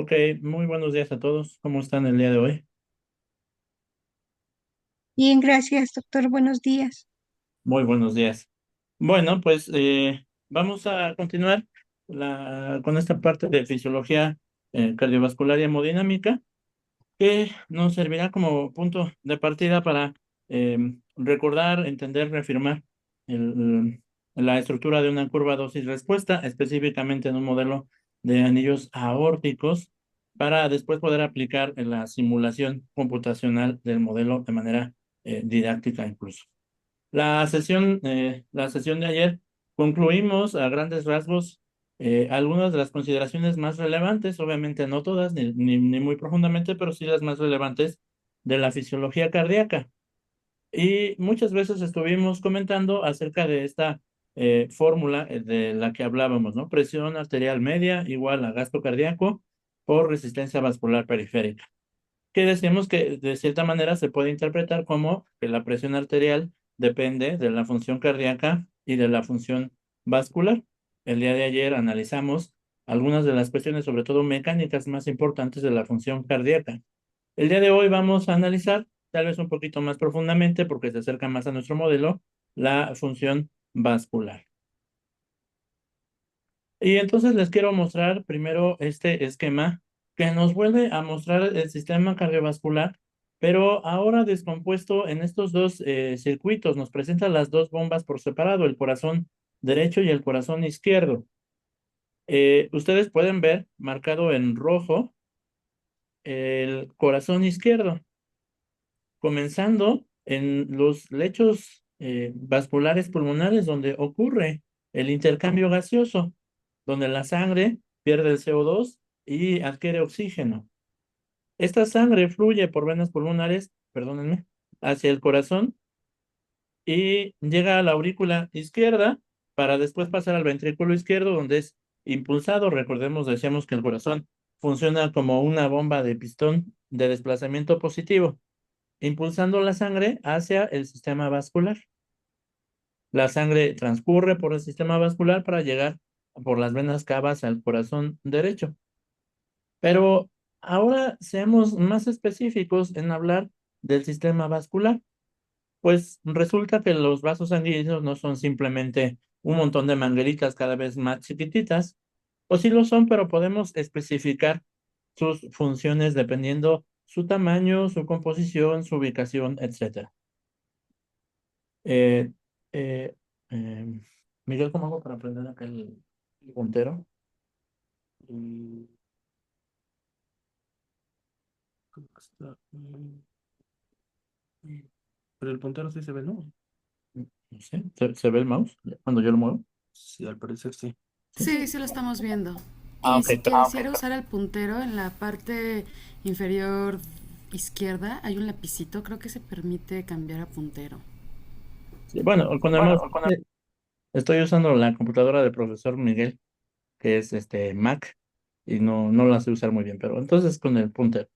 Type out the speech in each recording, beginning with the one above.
Ok, muy buenos días a todos. ¿Cómo están el día de hoy? Bien, gracias, doctor. Buenos días. Muy buenos días. Bueno, pues vamos a continuar con esta parte de fisiología cardiovascular y hemodinámica, que nos servirá como punto de partida para recordar, entender, reafirmar el- la estructura de una curva dosis-respuesta, específicamente en un modelo de anillos aórticos, para después poder aplicar en la simulación computacional del modelo de manera didáctica incluso. La sesión de ayer concluimos a grandes rasgos algunas de las consideraciones más relevantes, obviamente no todas, ni muy profundamente, pero sí las más relevantes de la fisiología cardíaca. Y muchas veces estuvimos comentando acerca de esta fórmula de la que hablábamos, ¿no? Presión arterial media igual a gasto cardíaco por resistencia vascular periférica, que decimos que de cierta manera se puede interpretar como que la presión arterial depende de la función cardíaca y de la función vascular. El día de ayer analizamos algunas de las cuestiones, sobre todo mecánicas más importantes de la función cardíaca. El día de hoy vamos a analizar, tal vez un poquito más profundamente, porque se acerca más a nuestro modelo, la función vascular. Y entonces les quiero mostrar primero este esquema que nos vuelve a mostrar el sistema cardiovascular, pero ahora descompuesto en estos dos circuitos. Nos presenta las dos bombas por separado, el corazón derecho y el corazón izquierdo. Ustedes pueden ver marcado en rojo el corazón izquierdo, comenzando en los lechos vasculares pulmonares donde ocurre el intercambio gaseoso, donde la sangre pierde el CO2 y adquiere oxígeno. Esta sangre fluye por venas pulmonares, perdónenme, hacia el corazón y llega a la aurícula izquierda para después pasar al ventrículo izquierdo, donde es impulsado. Recordemos, decíamos que el corazón funciona como una bomba de pistón de desplazamiento positivo, impulsando la sangre hacia el sistema vascular. La sangre transcurre por el sistema vascular para llegar por las venas cavas al corazón derecho. Pero ahora seamos más específicos en hablar del sistema vascular. Pues resulta que los vasos sanguíneos no son simplemente un montón de mangueritas cada vez más chiquititas, o sí lo son, pero podemos especificar sus funciones dependiendo su tamaño, su composición, su ubicación, etcétera. Eh, eh, eh, Miguel, ¿cómo hago para aprender acá el puntero? Y creo que pero el puntero sí se ve, ¿no? No sé, ¿se ve el mouse cuando yo lo muevo? Sí, al parecer sí. ¿Sí? Sí, sí lo estamos viendo. Ah, Y ok. si quisiera usar el puntero en la parte inferior izquierda, hay un lapicito, creo que se permite cambiar a puntero. Sí, bueno, con el mouse estoy usando la computadora del profesor Miguel, que es Mac, y no la sé usar muy bien, pero entonces con el puntero.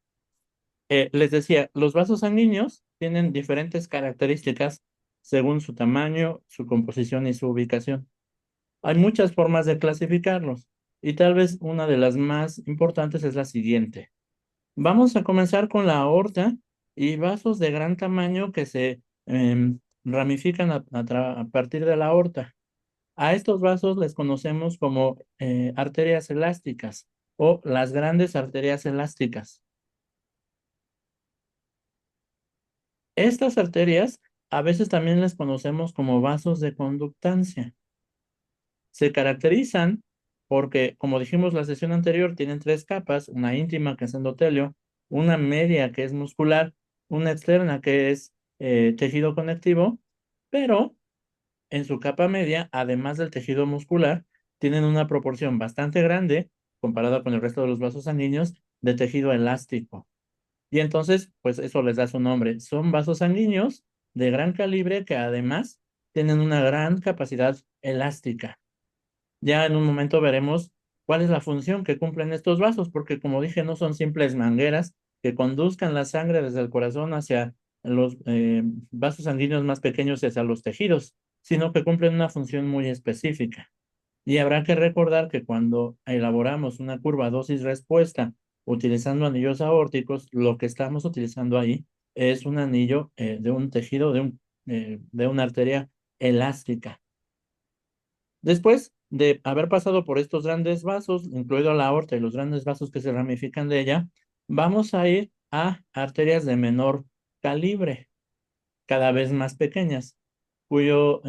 Les decía, los vasos sanguíneos tienen diferentes características según su tamaño, su composición y su ubicación. Hay muchas formas de clasificarlos y tal vez una de las más importantes es la siguiente. Vamos a comenzar con la aorta y vasos de gran tamaño que se ramifican a partir de la aorta. A estos vasos les conocemos como arterias elásticas o las grandes arterias elásticas. Estas arterias a veces también les conocemos como vasos de conductancia. Se caracterizan porque, como dijimos la sesión anterior, tienen tres capas: una íntima que es endotelio, una media que es muscular, una externa que es tejido conectivo, pero en su capa media, además del tejido muscular, tienen una proporción bastante grande, comparada con el resto de los vasos sanguíneos, de tejido elástico. Y entonces, pues eso les da su nombre. Son vasos sanguíneos de gran calibre que además tienen una gran capacidad elástica. Ya en un momento veremos cuál es la función que cumplen estos vasos, porque como dije, no son simples mangueras que conduzcan la sangre desde el corazón hacia los vasos sanguíneos más pequeños y hacia los tejidos, sino que cumplen una función muy específica. Y habrá que recordar que cuando elaboramos una curva dosis-respuesta utilizando anillos aórticos, lo que estamos utilizando ahí es un anillo de un tejido, de una arteria elástica. Después de haber pasado por estos grandes vasos, incluido la aorta y los grandes vasos que se ramifican de ella, vamos a ir a arterias de menor calibre, cada vez más pequeñas, cuyo,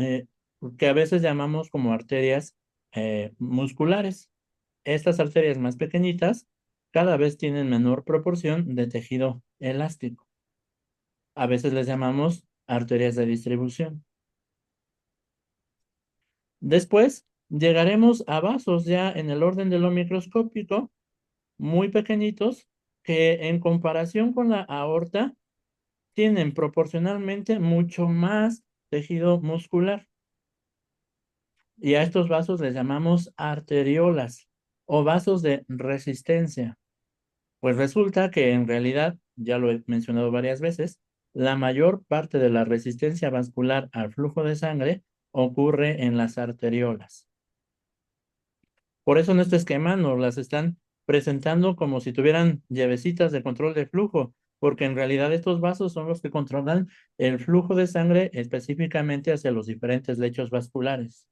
que a veces llamamos como arterias musculares. Estas arterias más pequeñitas cada vez tienen menor proporción de tejido elástico. A veces les llamamos arterias de distribución. Después llegaremos a vasos ya en el orden de lo microscópico, muy pequeñitos, que en comparación con la aorta tienen proporcionalmente mucho más tejido muscular. Y a estos vasos les llamamos arteriolas o vasos de resistencia. Pues resulta que en realidad, ya lo he mencionado varias veces, la mayor parte de la resistencia vascular al flujo de sangre ocurre en las arteriolas. Por eso en este esquema nos las están presentando como si tuvieran llavecitas de control de flujo, porque en realidad estos vasos son los que controlan el flujo de sangre específicamente hacia los diferentes lechos vasculares.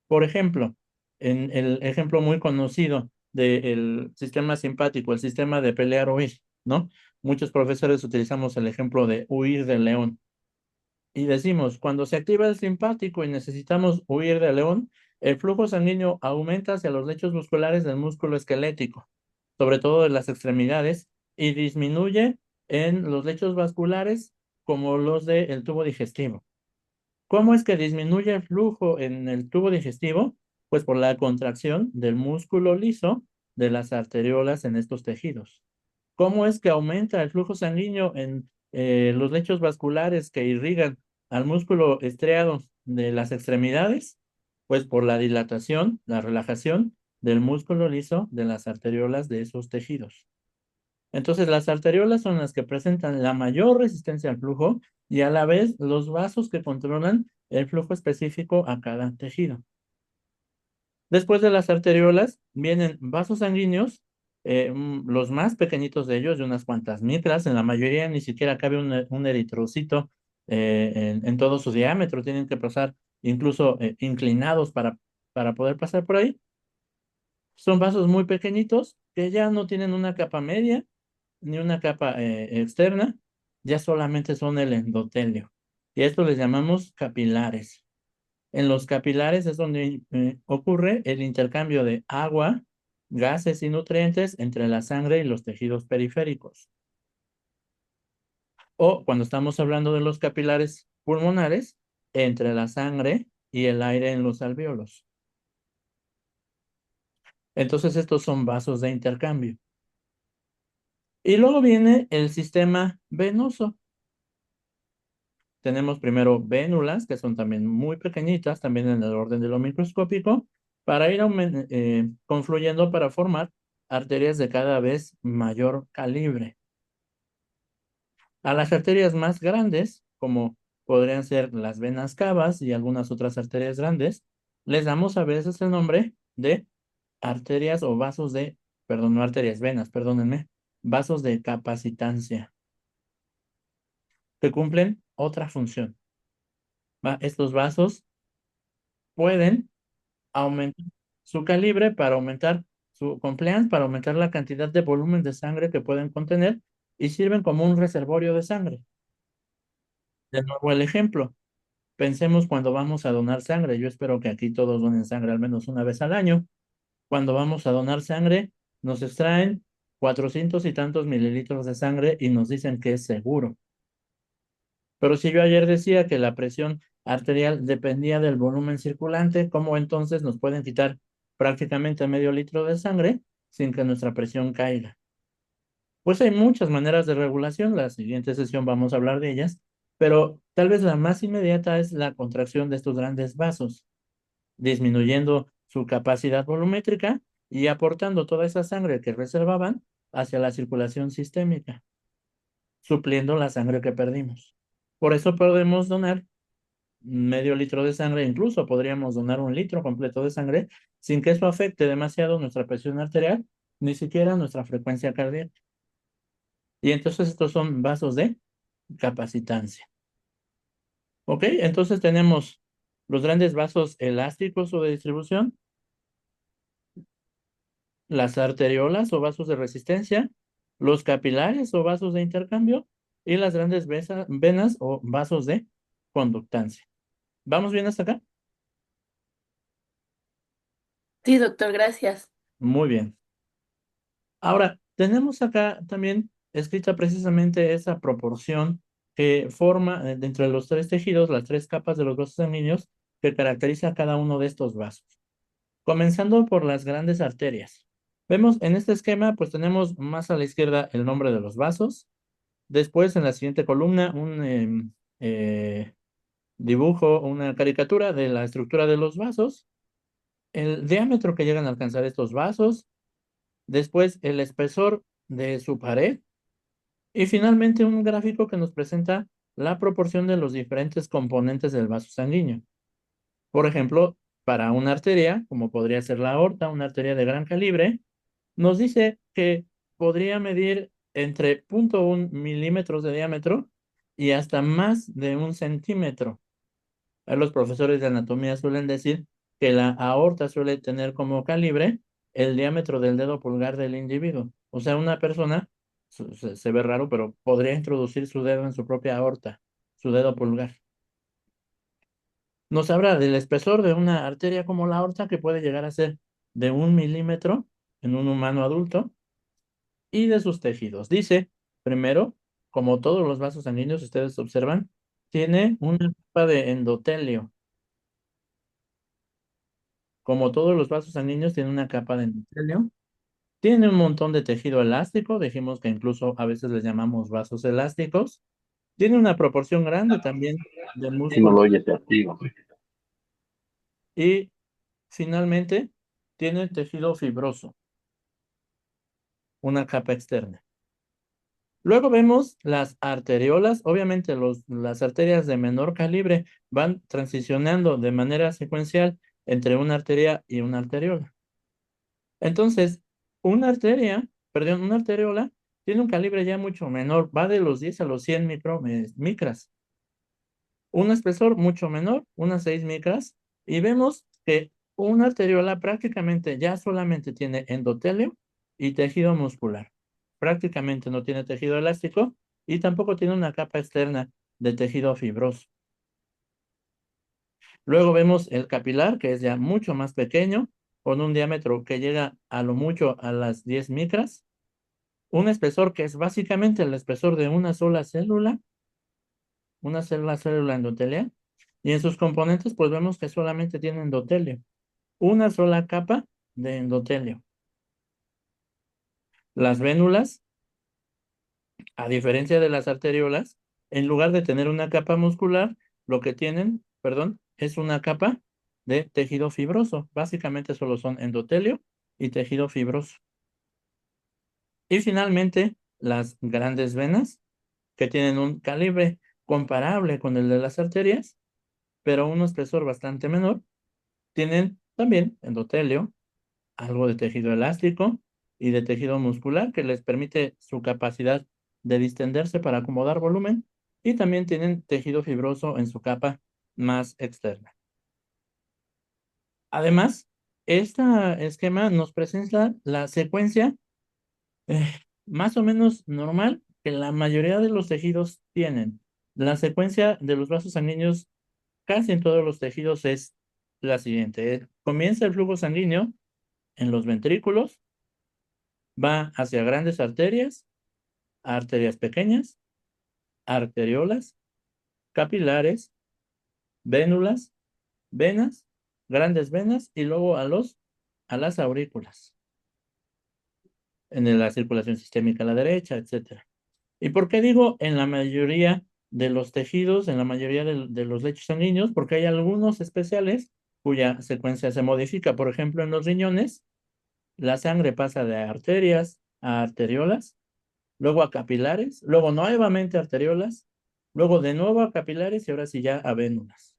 Por ejemplo, en el ejemplo muy conocido del sistema simpático, el sistema de pelear-huir, ¿no? Muchos profesores utilizamos el ejemplo de huir del león. Y decimos, cuando se activa el simpático y necesitamos huir del león, el flujo sanguíneo aumenta hacia los lechos musculares del músculo esquelético, sobre todo de las extremidades, y disminuye en los lechos vasculares como los del tubo digestivo. ¿Cómo es que disminuye el flujo en el tubo digestivo? Pues por la contracción del músculo liso de las arteriolas en estos tejidos. ¿Cómo es que aumenta el flujo sanguíneo en los lechos vasculares que irrigan al músculo estriado de las extremidades? Pues por la dilatación, la relajación del músculo liso de las arteriolas de esos tejidos. Entonces, las arteriolas son las que presentan la mayor resistencia al flujo y a la vez los vasos que controlan el flujo específico a cada tejido. Después de las arteriolas vienen vasos sanguíneos, los más pequeñitos de ellos, de unas cuantas micras, en la mayoría ni siquiera cabe un eritrocito en todo su diámetro, tienen que pasar incluso inclinados para poder pasar por ahí. Son vasos muy pequeñitos que ya no tienen una capa media ni una capa externa, ya solamente son el endotelio. Y a esto les llamamos capilares. En los capilares es donde ocurre el intercambio de agua, gases y nutrientes entre la sangre y los tejidos periféricos. O cuando estamos hablando de los capilares pulmonares, entre la sangre y el aire en los alvéolos. Entonces estos son vasos de intercambio. Y luego viene el sistema venoso. Tenemos primero vénulas, que son también muy pequeñitas, también en el orden de lo microscópico, para ir confluyendo para formar arterias de cada vez mayor calibre. A las arterias más grandes, como podrían ser las venas cavas y algunas otras arterias grandes, les damos a veces el nombre de arterias o vasos de, perdón, no arterias, venas, perdónenme, vasos de capacitancia, que cumplen otra función. Estos vasos pueden aumentar su calibre para aumentar su compliance, para aumentar la cantidad de volumen de sangre que pueden contener y sirven como un reservorio de sangre. De nuevo el ejemplo, pensemos cuando vamos a donar sangre, yo espero que aquí todos donen sangre al menos una vez al año. Cuando vamos a donar sangre, nos extraen 400 y tantos mililitros de sangre y nos dicen que es seguro. Pero si yo ayer decía que la presión arterial dependía del volumen circulante, ¿cómo entonces nos pueden quitar prácticamente medio litro de sangre sin que nuestra presión caiga? Pues hay muchas maneras de regulación, la siguiente sesión vamos a hablar de ellas, pero tal vez la más inmediata es la contracción de estos grandes vasos, disminuyendo su capacidad volumétrica y aportando toda esa sangre que reservaban hacia la circulación sistémica, supliendo la sangre que perdimos. Por eso podemos donar medio litro de sangre, incluso podríamos donar un litro completo de sangre sin que eso afecte demasiado nuestra presión arterial ni siquiera nuestra frecuencia cardíaca. Y entonces estos son vasos de capacitancia. ¿Ok? Entonces tenemos los grandes vasos elásticos o de distribución, las arteriolas o vasos de resistencia, los capilares o vasos de intercambio y las grandes venas o vasos de conductancia. ¿Vamos bien hasta acá? Sí, doctor, gracias. Muy bien. Ahora, tenemos acá también escrita precisamente esa proporción que forma dentro de los tres tejidos, las tres capas de los vasos sanguíneos que caracteriza a cada uno de estos vasos. Comenzando por las grandes arterias. Vemos en este esquema, pues tenemos más a la izquierda el nombre de los vasos. Después, en la siguiente columna, un dibujo, una caricatura de la estructura de los vasos, el diámetro que llegan a alcanzar estos vasos, después el espesor de su pared y finalmente un gráfico que nos presenta la proporción de los diferentes componentes del vaso sanguíneo. Por ejemplo, para una arteria, como podría ser la aorta, una arteria de gran calibre, nos dice que podría medir entre 0.1 milímetros de diámetro y hasta más de 1 centímetro. Los profesores de anatomía suelen decir que la aorta suele tener como calibre el diámetro del dedo pulgar del individuo. O sea, una persona, se ve raro, pero podría introducir su dedo en su propia aorta, su dedo pulgar. Nos habla del espesor de una arteria como la aorta, que puede llegar a ser de 1 milímetro en un humano adulto, y de sus tejidos. Dice, primero, como todos los vasos sanguíneos, ustedes observan, tiene una capa de endotelio. Como todos los vasos sanguíneos, tiene una capa de endotelio. Tiene un montón de tejido elástico, dijimos que incluso a veces les llamamos vasos elásticos. Tiene una proporción grande también de Si no músculo. lo oyes, te activo. Y finalmente, tiene tejido fibroso, una capa externa. Luego vemos las arteriolas. Obviamente las arterias de menor calibre van transicionando de manera secuencial entre una arteria y una arteriola. Entonces, una arteriola tiene un calibre ya mucho menor, va de los 10 a los 100 micras. Un espesor mucho menor, unas 6 micras, y vemos que una arteriola prácticamente ya solamente tiene endotelio y tejido muscular. Prácticamente no tiene tejido elástico y tampoco tiene una capa externa de tejido fibroso. Luego vemos el capilar, que es ya mucho más pequeño, con un diámetro que llega a lo mucho a las 10 micras, un espesor que es básicamente el espesor de una célula endotelial, y en sus componentes pues vemos que solamente tiene endotelio, una sola capa de endotelio. Las vénulas, a diferencia de las arteriolas, en lugar de tener una capa muscular, lo que tienen, perdón, es una capa de tejido fibroso. Básicamente solo son endotelio y tejido fibroso. Y finalmente, las grandes venas, que tienen un calibre comparable con el de las arterias, pero un espesor bastante menor, tienen también endotelio, algo de tejido elástico y de tejido muscular que les permite su capacidad de distenderse para acomodar volumen, y también tienen tejido fibroso en su capa más externa. Además, este esquema nos presenta la secuencia eh, más o menos normal que la mayoría de los tejidos tienen. La secuencia de los vasos sanguíneos casi en todos los tejidos es la siguiente. Comienza el flujo sanguíneo en los ventrículos, va hacia grandes arterias, arterias pequeñas, arteriolas, capilares, vénulas, venas, grandes venas y luego a las aurículas, en la circulación sistémica a la derecha, etcétera. ¿Y por qué digo en la mayoría de los tejidos, en la mayoría de los lechos sanguíneos? Porque hay algunos especiales cuya secuencia se modifica. Por ejemplo, en los riñones, la sangre pasa de arterias a arteriolas, luego a capilares, luego nuevamente a arteriolas, luego de nuevo a capilares y ahora sí ya a vénulas.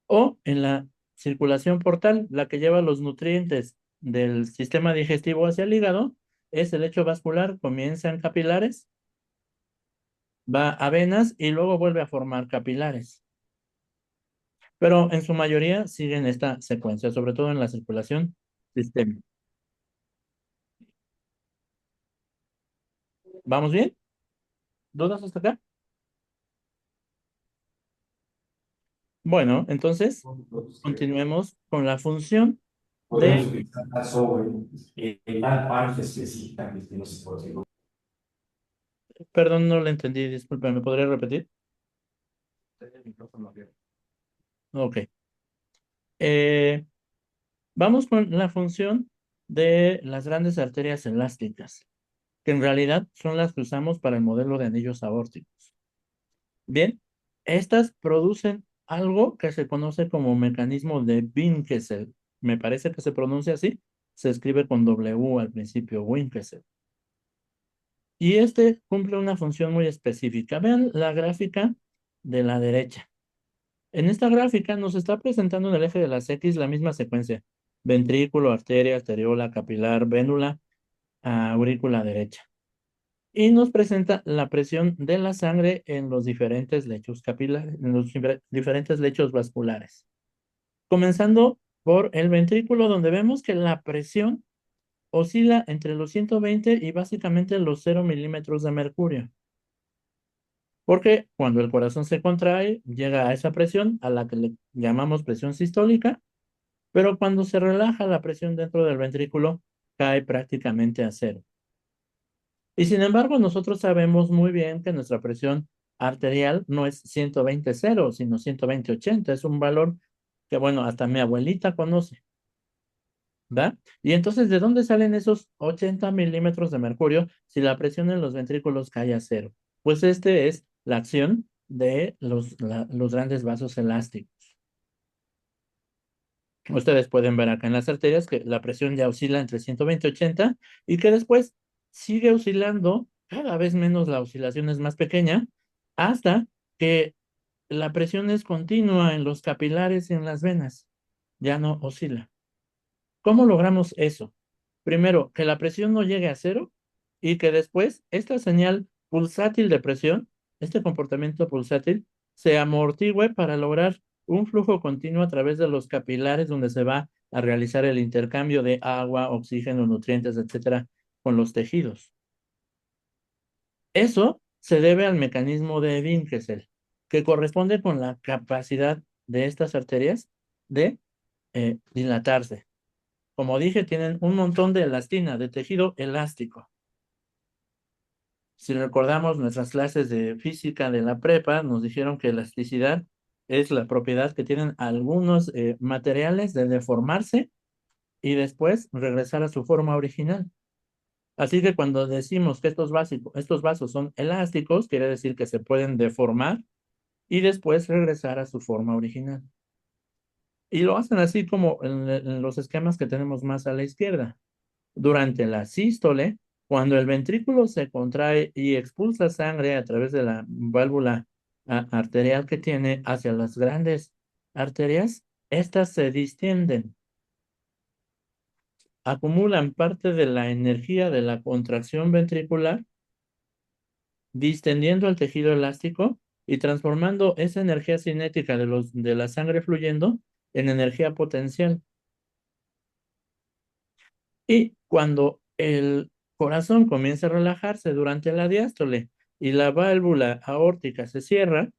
O en la circulación portal, la que lleva los nutrientes del sistema digestivo hacia el hígado es el lecho vascular, comienza en capilares, va a venas y luego vuelve a formar capilares. Pero en su mayoría siguen esta secuencia, sobre todo en la circulación sistémica. ¿Vamos bien? ¿Dudas hasta acá? Bueno, entonces continuemos con la función Podemos de... utilizar sobre la parte específica que no se puede. Perdón, no le entendí, disculpe, ¿me podría repetir? Ok. Eh, Vamos con la función de las grandes arterias elásticas, que en realidad son las que usamos para el modelo de anillos aórticos. Bien, estas producen algo que se conoce como mecanismo de Winchester. Me parece que se pronuncia así. Se escribe con W al principio, Winchester. Y este cumple una función muy específica. Vean la gráfica de la derecha. En esta gráfica nos está presentando en el eje de las X la misma secuencia. Ventrículo, arteria, arteriola, capilar, vénula, aurícula derecha. Y nos presenta la presión de la sangre en los diferentes lechos capilares, en los diferentes lechos vasculares. Comenzando por el ventrículo, donde vemos que la presión oscila entre los 120 y básicamente los 0 milímetros de mercurio. Porque cuando el corazón se contrae, llega a esa presión, a la que le llamamos presión sistólica, pero cuando se relaja la presión dentro del ventrículo, cae prácticamente a cero. Y sin embargo, nosotros sabemos muy bien que nuestra presión arterial no es 120/0, sino 120/80. Es un valor que, bueno, hasta mi abuelita conoce, ¿verdad? Y entonces, ¿de dónde salen esos 80 milímetros de mercurio si la presión en los ventrículos cae a cero? Pues este es la acción de los grandes vasos elásticos. Ustedes pueden ver acá en las arterias que la presión ya oscila entre 120 y 80 y que después sigue oscilando, cada vez menos la oscilación es más pequeña, hasta que la presión es continua en los capilares y en las venas, ya no oscila. ¿Cómo logramos eso? Primero, que la presión no llegue a cero y que después esta señal pulsátil de presión, este comportamiento pulsátil, se amortigüe para lograr un flujo continuo a través de los capilares donde se va a realizar el intercambio de agua, oxígeno, nutrientes, etcétera, con los tejidos. Eso se debe al mecanismo de Winchester, que corresponde con la capacidad de estas arterias de dilatarse. Como dije, tienen un montón de elastina, de tejido elástico. Si recordamos nuestras clases de física de la prepa, nos dijeron que elasticidad es la propiedad que tienen algunos materiales de deformarse y después regresar a su forma original. Así que cuando decimos que estos vasos son elásticos, quiere decir que se pueden deformar y después regresar a su forma original. Y lo hacen así como en los esquemas que tenemos más a la izquierda. Durante la sístole, cuando el ventrículo se contrae y expulsa sangre a través de la válvula arterial que tiene hacia las grandes arterias, estas se distienden, acumulan parte de la energía de la contracción ventricular, distendiendo el tejido elástico y transformando esa energía cinética de la sangre fluyendo en energía potencial. Y cuando el corazón comienza a relajarse durante la diástole y la válvula aórtica se cierra,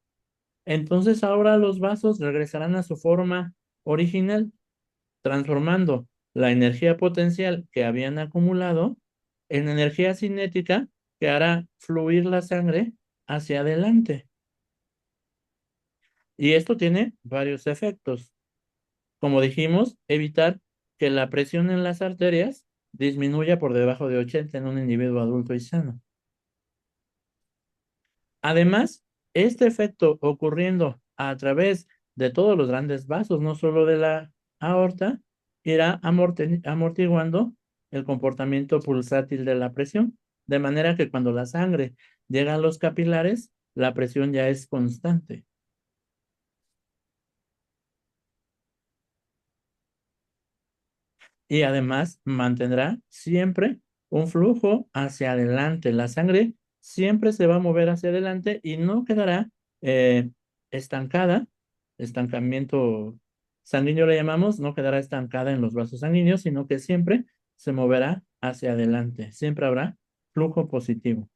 entonces ahora los vasos regresarán a su forma original, transformando la energía potencial que habían acumulado en energía cinética que hará fluir la sangre hacia adelante. Y esto tiene varios efectos. Como dijimos, evitar que la presión en las arterias disminuya por debajo de 80 en un individuo adulto y sano. Además, este efecto ocurriendo a través de todos los grandes vasos, no solo de la aorta, irá amortiguando el comportamiento pulsátil de la presión, de manera que cuando la sangre llega a los capilares, la presión ya es constante. y además mantendrá siempre un flujo hacia adelante. La sangre siempre se va a mover hacia adelante y no quedará estancada, estancamiento sanguíneo le llamamos, no quedará estancada en los vasos sanguíneos, sino que siempre se moverá hacia adelante, siempre habrá flujo positivo.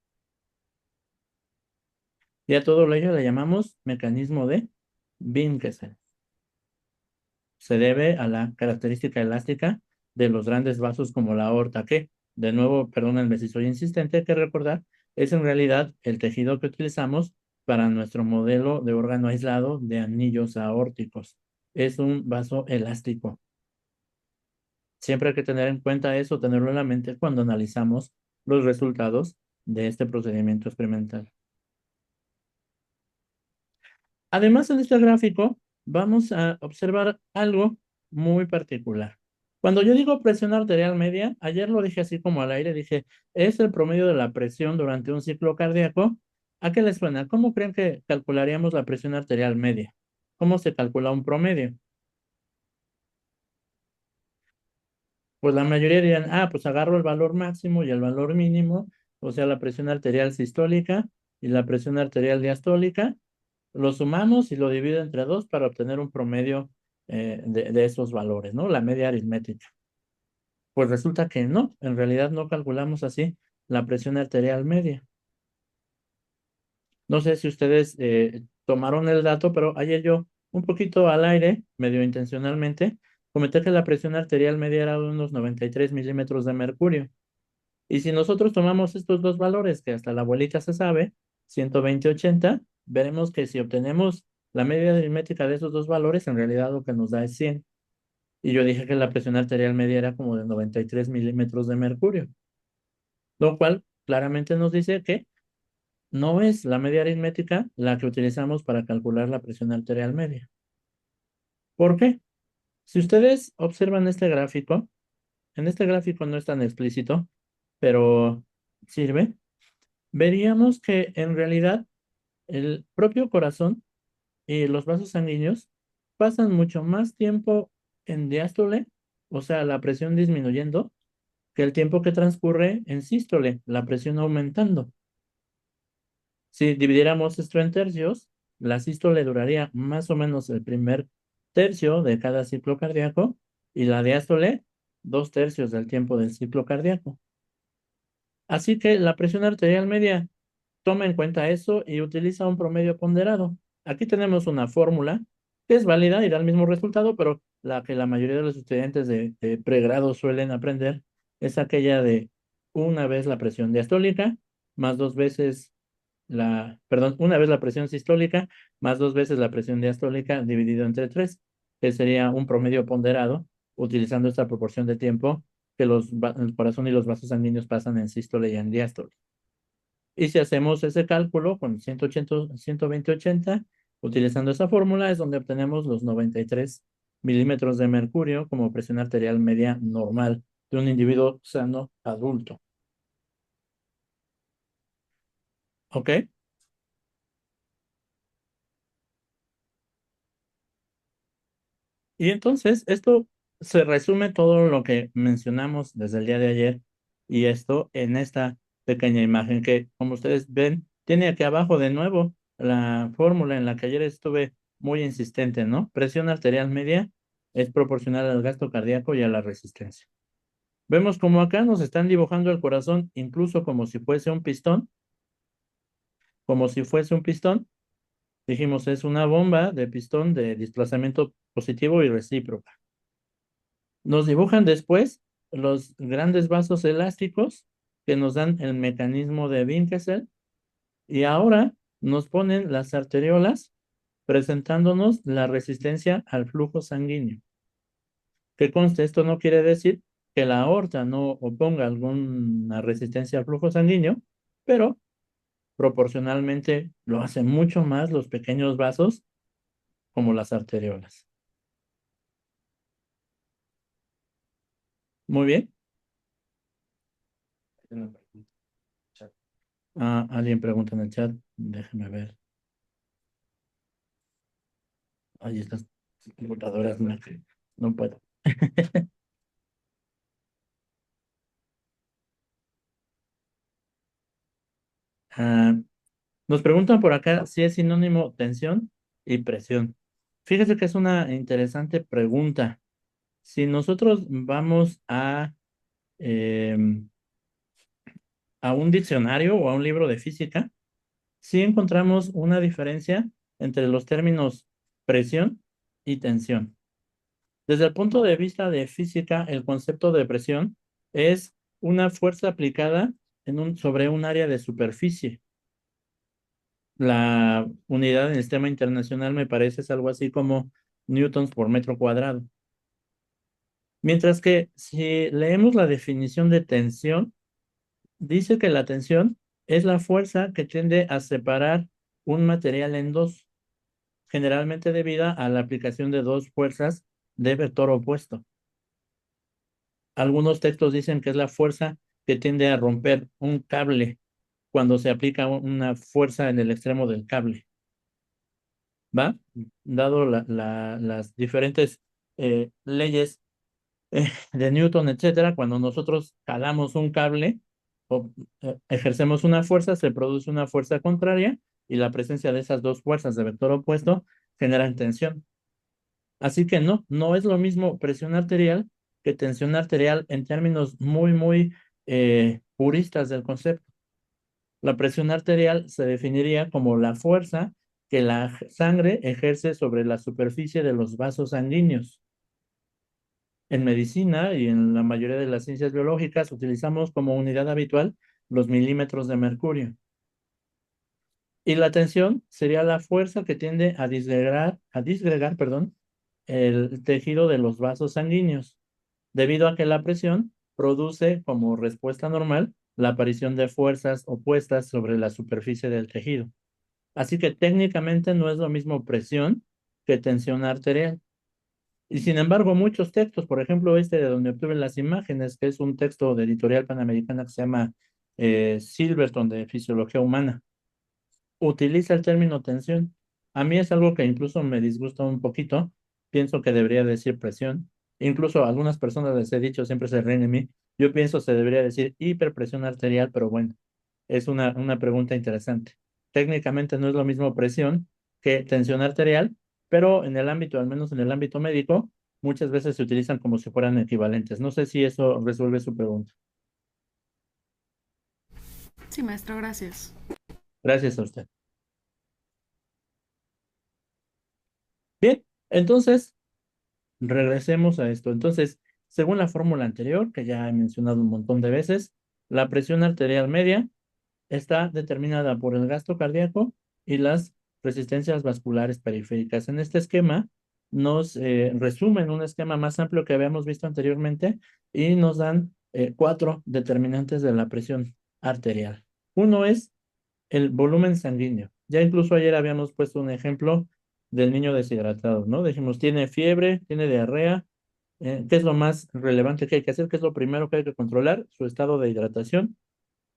Y a todo ello le llamamos mecanismo de Vincennes. Se debe a la característica elástica de los grandes vasos como la aorta, que, de nuevo, perdónenme si soy insistente, hay que recordar, es en realidad el tejido que utilizamos para nuestro modelo de órgano aislado de anillos aórticos. Es un vaso elástico. Siempre hay que tener en cuenta eso, tenerlo en la mente cuando analizamos los resultados de este procedimiento experimental. Además, en este gráfico vamos a observar algo muy particular. Cuando yo digo presión arterial media, ayer lo dije así como al aire, dije, es el promedio de la presión durante un ciclo cardíaco. ¿A qué les suena? ¿Cómo creen que calcularíamos la presión arterial media? ¿Cómo se calcula un promedio? Pues la mayoría dirían, pues agarro el valor máximo y el valor mínimo, o sea, la presión arterial sistólica y la presión arterial diastólica, lo sumamos y lo divido entre dos para obtener un promedio de esos valores, ¿no? La media aritmética. Pues resulta que no, en realidad no calculamos así la presión arterial media. No sé si ustedes tomaron el dato, pero ayer yo, un poquito al aire, medio intencionalmente, comenté que la presión arterial media era de unos 93 milímetros de mercurio. Y si nosotros tomamos estos dos valores, que hasta la abuelita se sabe, 120/80, veremos que si obtenemos la media aritmética de esos dos valores, en realidad lo que nos da es 100. Y yo dije que la presión arterial media era como de 93 milímetros de mercurio, lo cual claramente nos dice que no es la media aritmética la que utilizamos para calcular la presión arterial media. ¿Por qué? Si ustedes observan este gráfico, en este gráfico no es tan explícito, pero sirve, veríamos que en realidad el propio corazón y los vasos sanguíneos pasan mucho más tiempo en diástole, o sea, la presión disminuyendo, que el tiempo que transcurre en sístole, la presión aumentando. Si dividiéramos esto en tercios, la sístole duraría más o menos el primer tercio de cada ciclo cardíaco y la diástole 2/3 del tiempo del ciclo cardíaco. Así que la presión arterial media toma en cuenta eso y utiliza un promedio ponderado. Aquí tenemos una fórmula que es válida y da el mismo resultado, pero la que la mayoría de los estudiantes de pregrado suelen aprender es aquella de una vez la presión diastólica más dos veces una vez la presión sistólica más dos veces la presión diastólica dividido entre 3, que sería un promedio ponderado utilizando esta proporción de tiempo que el corazón y los vasos sanguíneos pasan en sístole y en diástole. Y si hacemos ese cálculo con 120/80, utilizando esa fórmula, es donde obtenemos los 93 milímetros de mercurio como presión arterial media normal de un individuo sano adulto. ¿Ok? Y entonces, esto se resume todo lo que mencionamos desde el día de ayer y esto en esta pequeña imagen que, como ustedes ven, tiene aquí abajo de nuevo la fórmula en la que ayer estuve muy insistente, ¿no? Presión arterial media es proporcional al gasto cardíaco y a la resistencia. Vemos como acá nos están dibujando el corazón incluso como si fuese un pistón, como si fuese un pistón. Dijimos, es una bomba de pistón de desplazamiento positivo y recíproco. Nos dibujan después los grandes vasos elásticos que nos dan el mecanismo de Vincennes y ahora nos ponen las arteriolas presentándonos la resistencia al flujo sanguíneo. Que conste, esto no quiere decir que la aorta no oponga alguna resistencia al flujo sanguíneo, pero proporcionalmente lo hacen mucho más los pequeños vasos como las arteriolas. Muy bien. Alguien pregunta en el chat. Déjeme ver. Ahí estas computadoras no puedo. Ah, nos preguntan por acá si es sinónimo tensión y presión. Fíjese que es una interesante pregunta. Si nosotros vamos em, a un diccionario o a un libro de física, sí encontramos una diferencia entre los términos presión y tensión. Desde el punto de vista de física, el concepto de presión es una fuerza aplicada sobre un área de superficie. La unidad en el sistema internacional me parece es algo así como newtons por metro cuadrado. Mientras que si leemos la definición de tensión, dice que la tensión es la fuerza que tiende a separar un material en dos, generalmente debida a la aplicación de dos fuerzas de vector opuesto. Algunos textos dicen que es la fuerza que tiende a romper un cable cuando se aplica una fuerza en el extremo del cable. ¿Va? Dado las diferentes leyes de Newton, etcétera, cuando nosotros jalamos un cable o ejercemos una fuerza, se produce una fuerza contraria y la presencia de esas dos fuerzas de vector opuesto genera tensión. Así que no es lo mismo presión arterial que tensión arterial en términos muy puristas del concepto. La presión arterial se definiría como la fuerza que la sangre ejerce sobre la superficie de los vasos sanguíneos. En medicina y en la mayoría de las ciencias biológicas utilizamos como unidad habitual los milímetros de mercurio. Y la tensión sería la fuerza que tiende a disgregar, perdón, el tejido de los vasos sanguíneos, debido a que la presión produce como respuesta normal la aparición de fuerzas opuestas sobre la superficie del tejido. Así que técnicamente no es lo mismo presión que tensión arterial. Y sin embargo, muchos textos, por ejemplo, este de donde obtuve las imágenes, que es un texto de Editorial Panamericana que se llama Silverton de Fisiología Humana, utiliza el término tensión. A mí es algo que incluso me disgusta un poquito. Pienso que debería decir presión. Incluso a algunas personas les he dicho, siempre se ríen de mí. Yo pienso se debería decir hiperpresión arterial, pero bueno, es una pregunta interesante. Técnicamente no es lo mismo presión que tensión arterial, pero en el ámbito, al menos en el ámbito médico, muchas veces se utilizan como si fueran equivalentes. No sé si eso resuelve su pregunta. Sí, maestro, gracias. Gracias a usted. Bien, entonces regresemos a esto. Entonces, según la fórmula anterior, que ya he mencionado un montón de veces, la presión arterial media está determinada por el gasto cardíaco y las resistencias vasculares periféricas. En este esquema nos resumen un esquema más amplio que habíamos visto anteriormente y nos dan cuatro determinantes de la presión arterial. Uno es el volumen sanguíneo. Ya incluso ayer habíamos puesto un ejemplo del niño deshidratado, ¿no? Dijimos, tiene fiebre, tiene diarrea. ¿Qué es lo más relevante que hay que hacer? ¿Qué es lo primero que hay que controlar? Su estado de hidratación,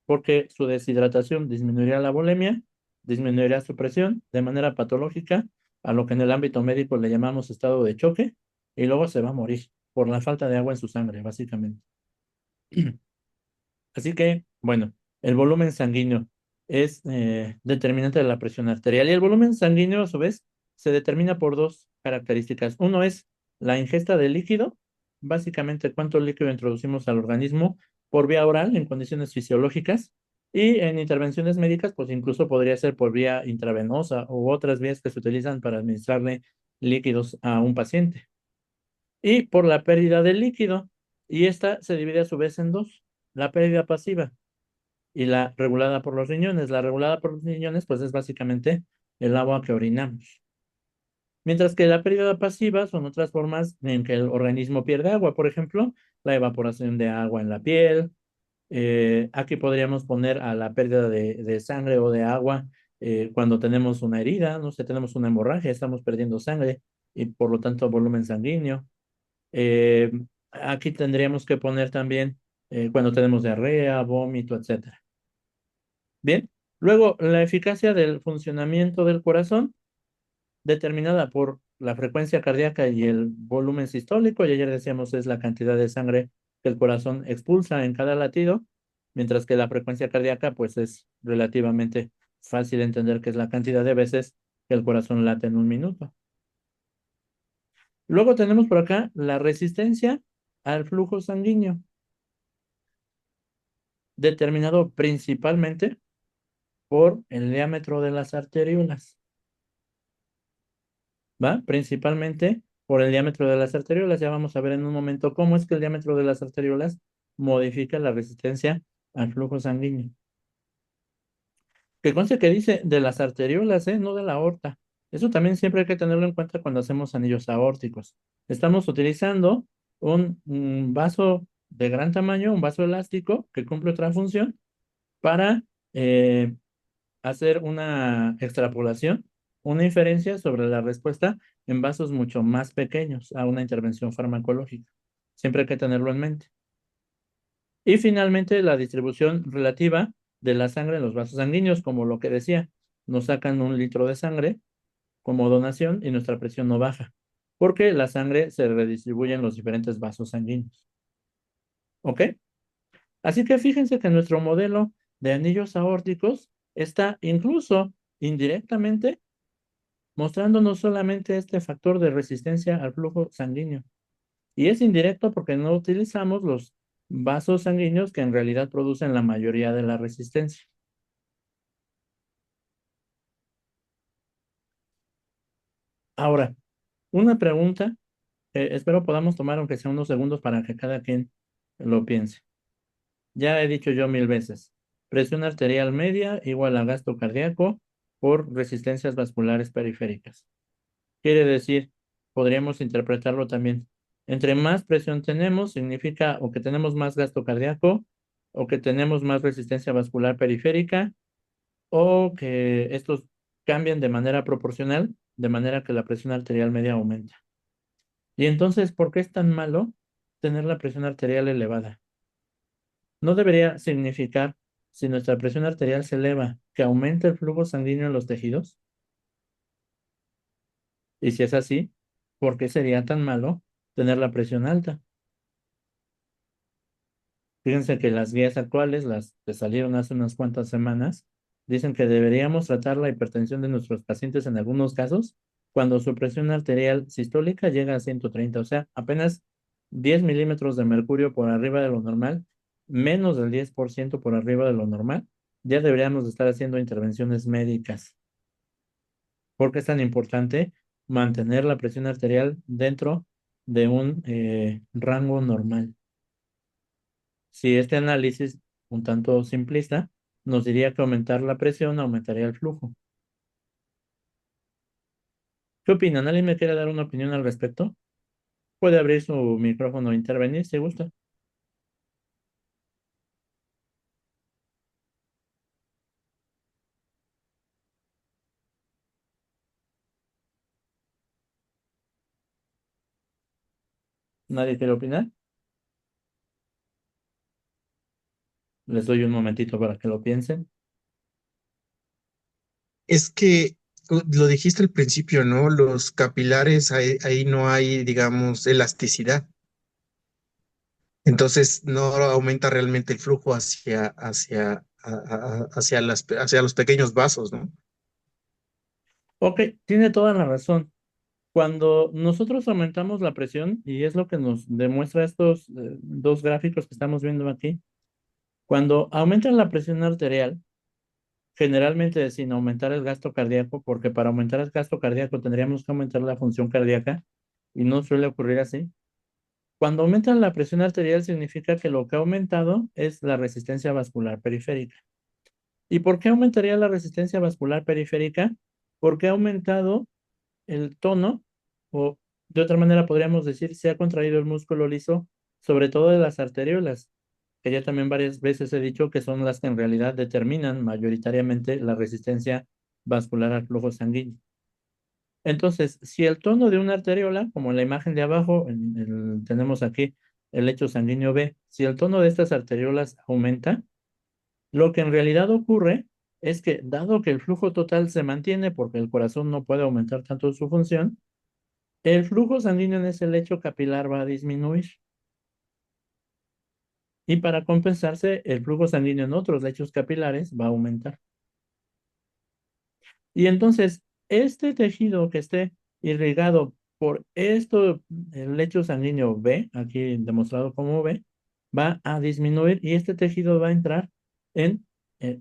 porque su deshidratación disminuiría la volemia, disminuiría su presión de manera patológica, a lo que en el ámbito médico le llamamos estado de choque, y luego se va a morir por la falta de agua en su sangre, básicamente. Así que, bueno, el volumen sanguíneo es determinante de la presión arterial y el volumen sanguíneo, a su vez, se determina por dos características. Uno es la ingesta de líquido, básicamente cuánto líquido introducimos al organismo por vía oral en condiciones fisiológicas y en intervenciones médicas, pues incluso podría ser por vía intravenosa u otras vías que se utilizan para administrarle líquidos a un paciente. Y por la pérdida de líquido, y esta se divide a su vez en dos, la pérdida pasiva y la regulada por los riñones. La regulada por los riñones, pues es básicamente el agua que orinamos. Mientras que la pérdida pasiva son otras formas en que el organismo pierde agua. Por ejemplo, la evaporación de agua en la piel. Aquí podríamos poner a la pérdida de sangre o de agua cuando tenemos una herida, no sé, tenemos una hemorragia, estamos perdiendo sangre y por lo tanto volumen sanguíneo. Eh, Aquí tendríamos que poner también cuando tenemos diarrea, vómito, etcétera. Bien, luego la eficacia del funcionamiento del corazón, determinada por la frecuencia cardíaca y el volumen sistólico, y ayer decíamos es la cantidad de sangre que el corazón expulsa en cada latido, mientras que la frecuencia cardíaca pues es relativamente fácil de entender que es la cantidad de veces que el corazón late en un minuto. Luego tenemos por acá la resistencia al flujo sanguíneo, determinado principalmente por el diámetro de las arteriolas. ¿Va? Principalmente por el diámetro de las arteriolas. Ya vamos a ver en un momento cómo es que el diámetro de las arteriolas modifica la resistencia al flujo sanguíneo. Que conste que dice de las arteriolas, no de la aorta. Eso también siempre hay que tenerlo en cuenta cuando hacemos anillos aórticos. Estamos utilizando un vaso de gran tamaño, un vaso elástico que cumple otra función para hacer una extrapolación, una inferencia sobre la respuesta en vasos mucho más pequeños a una intervención farmacológica. Siempre hay que tenerlo en mente. Y finalmente, la distribución relativa de la sangre en los vasos sanguíneos, como lo que decía, nos sacan 1 litro de sangre como donación y nuestra presión no baja, porque la sangre se redistribuye en los diferentes vasos sanguíneos. ¿Ok? Así que fíjense que nuestro modelo de anillos aórticos está incluso indirectamente mostrando no solamente este factor de resistencia al flujo sanguíneo. Y es indirecto porque no utilizamos los vasos sanguíneos que en realidad producen la mayoría de la resistencia. Ahora, una pregunta, espero podamos tomar aunque sea unos segundos para que cada quien lo piense. Ya he dicho yo 1000 veces, presión arterial media igual a gasto cardíaco por resistencias vasculares periféricas. Quiere decir, podríamos interpretarlo también. Entre más presión tenemos, significa o que tenemos más gasto cardíaco, o que tenemos más resistencia vascular periférica, o que estos cambian de manera proporcional, de manera que la presión arterial media aumenta. Y entonces, ¿por qué es tan malo tener la presión arterial elevada? ¿No debería significar, si nuestra presión arterial se eleva, que aumenta el flujo sanguíneo en los tejidos? Y si es así, ¿por qué sería tan malo tener la presión alta? Fíjense que las guías actuales, las que salieron hace unas cuantas semanas, dicen que deberíamos tratar la hipertensión de nuestros pacientes en algunos casos cuando su presión arterial sistólica llega a 130, o sea, apenas 10 milímetros de mercurio por arriba de lo normal, menos del 10% por arriba de lo normal, ya deberíamos estar haciendo intervenciones médicas. ¿Por qué es tan importante mantener la presión arterial dentro de un rango normal? Si este análisis, un tanto simplista, nos diría que aumentar la presión aumentaría el flujo. ¿Qué opinan? ¿Alguien me quiere dar una opinión al respecto? Puede abrir su micrófono e intervenir si gusta. ¿Nadie quiere opinar? Les doy un momentito para que lo piensen. Es que lo dijiste al principio, ¿no? Los capilares, ahí no hay, digamos, elasticidad. Entonces no aumenta realmente el flujo hacia los pequeños vasos, ¿no? Ok, tiene toda la razón. Cuando nosotros aumentamos la presión, y es lo que nos demuestra estos dos gráficos que estamos viendo aquí, cuando aumenta la presión arterial, generalmente sin aumentar el gasto cardíaco, porque para aumentar el gasto cardíaco tendríamos que aumentar la función cardíaca y no suele ocurrir así. Cuando aumenta la presión arterial significa que lo que ha aumentado es la resistencia vascular periférica. ¿Y por qué aumentaría la resistencia vascular periférica? Porque ha aumentado el tono, o de otra manera podríamos decir, se ha contraído el músculo liso, sobre todo de las arteriolas, que ya también varias veces he dicho que son las que en realidad determinan mayoritariamente la resistencia vascular al flujo sanguíneo. Entonces, si el tono de una arteriola, como en la imagen de abajo, tenemos aquí el lecho sanguíneo B, si el tono de estas arteriolas aumenta, lo que en realidad ocurre es que, dado que el flujo total se mantiene porque el corazón no puede aumentar tanto su función, el flujo sanguíneo en ese lecho capilar va a disminuir. Y para compensarse, el flujo sanguíneo en otros lechos capilares va a aumentar. Y entonces, este tejido que esté irrigado por esto, el lecho sanguíneo B, aquí demostrado como B, va a disminuir y este tejido va a entrar en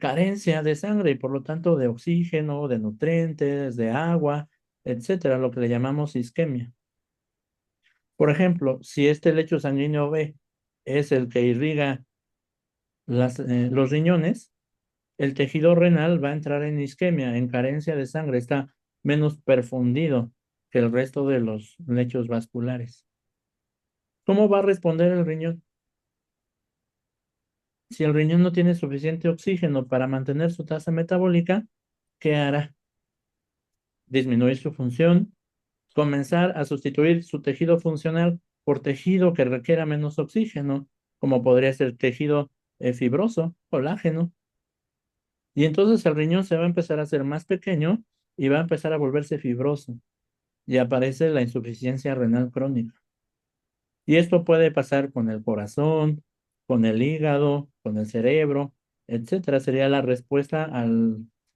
carencia de sangre y por lo tanto de oxígeno, de nutrientes, de agua, etcétera, lo que le llamamos isquemia. Por ejemplo, si este lecho sanguíneo B es el que irriga los riñones, el tejido renal va a entrar en isquemia, en carencia de sangre, está menos perfundido que el resto de los lechos vasculares. ¿Cómo va a responder el riñón? Si el riñón no tiene suficiente oxígeno para mantener su tasa metabólica, ¿qué hará? Disminuir su función, comenzar a sustituir su tejido funcional por tejido que requiera menos oxígeno, como podría ser tejido fibroso, colágeno. Y entonces el riñón se va a empezar a hacer más pequeño y va a empezar a volverse fibroso. Y aparece la insuficiencia renal crónica. Y esto puede pasar con el corazón, con el hígado, con el cerebro, etcétera. Sería la respuesta a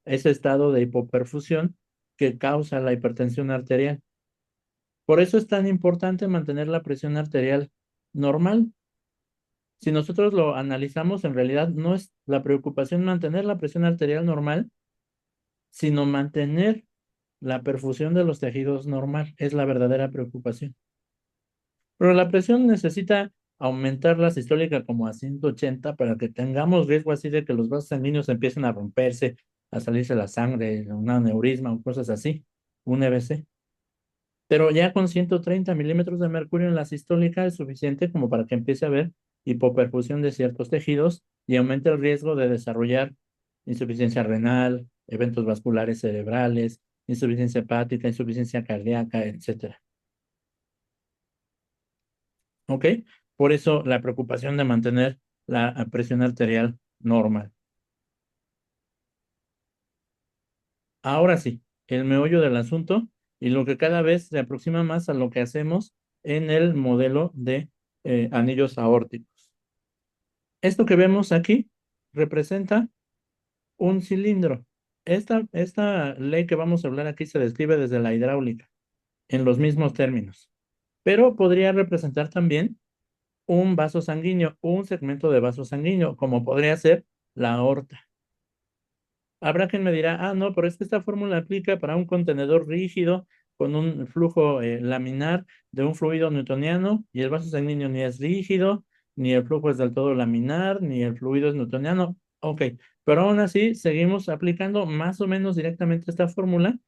ese estado de hipoperfusión que causa la hipertensión arterial. Por eso es tan importante mantener la presión arterial normal. Si nosotros lo analizamos, en realidad no es la preocupación mantener la presión arterial normal, sino mantener la perfusión de los tejidos normal. Es la verdadera preocupación. Pero la presión necesita aumentar la sistólica como a 180 para que tengamos riesgo así de que los vasos sanguíneos empiecen a romperse, a salirse la sangre, un aneurisma o cosas así, un EBC. Pero ya con 130 milímetros de mercurio en la sistólica es suficiente como para que empiece a haber hipoperfusión de ciertos tejidos y aumente el riesgo de desarrollar insuficiencia renal, eventos vasculares cerebrales, insuficiencia hepática, insuficiencia cardíaca, etcétera. ¿Ok? Por eso la preocupación de mantener la presión arterial normal. Ahora sí, el meollo del asunto y lo que cada vez se aproxima más a lo que hacemos en el modelo de anillos aórticos. Esto que vemos aquí representa un cilindro. Esta ley que vamos a hablar aquí se describe desde la hidráulica, en los mismos términos, pero podría representar también un vaso sanguíneo, un segmento de vaso sanguíneo, como podría ser la aorta. Habrá quien me dirá, ah, no, pero es que esta fórmula aplica para un contenedor rígido con un flujo laminar de un fluido newtoniano y el vaso sanguíneo ni es rígido, ni el flujo es del todo laminar, ni el fluido es newtoniano. Ok, pero aún así seguimos aplicando más o menos directamente esta fórmula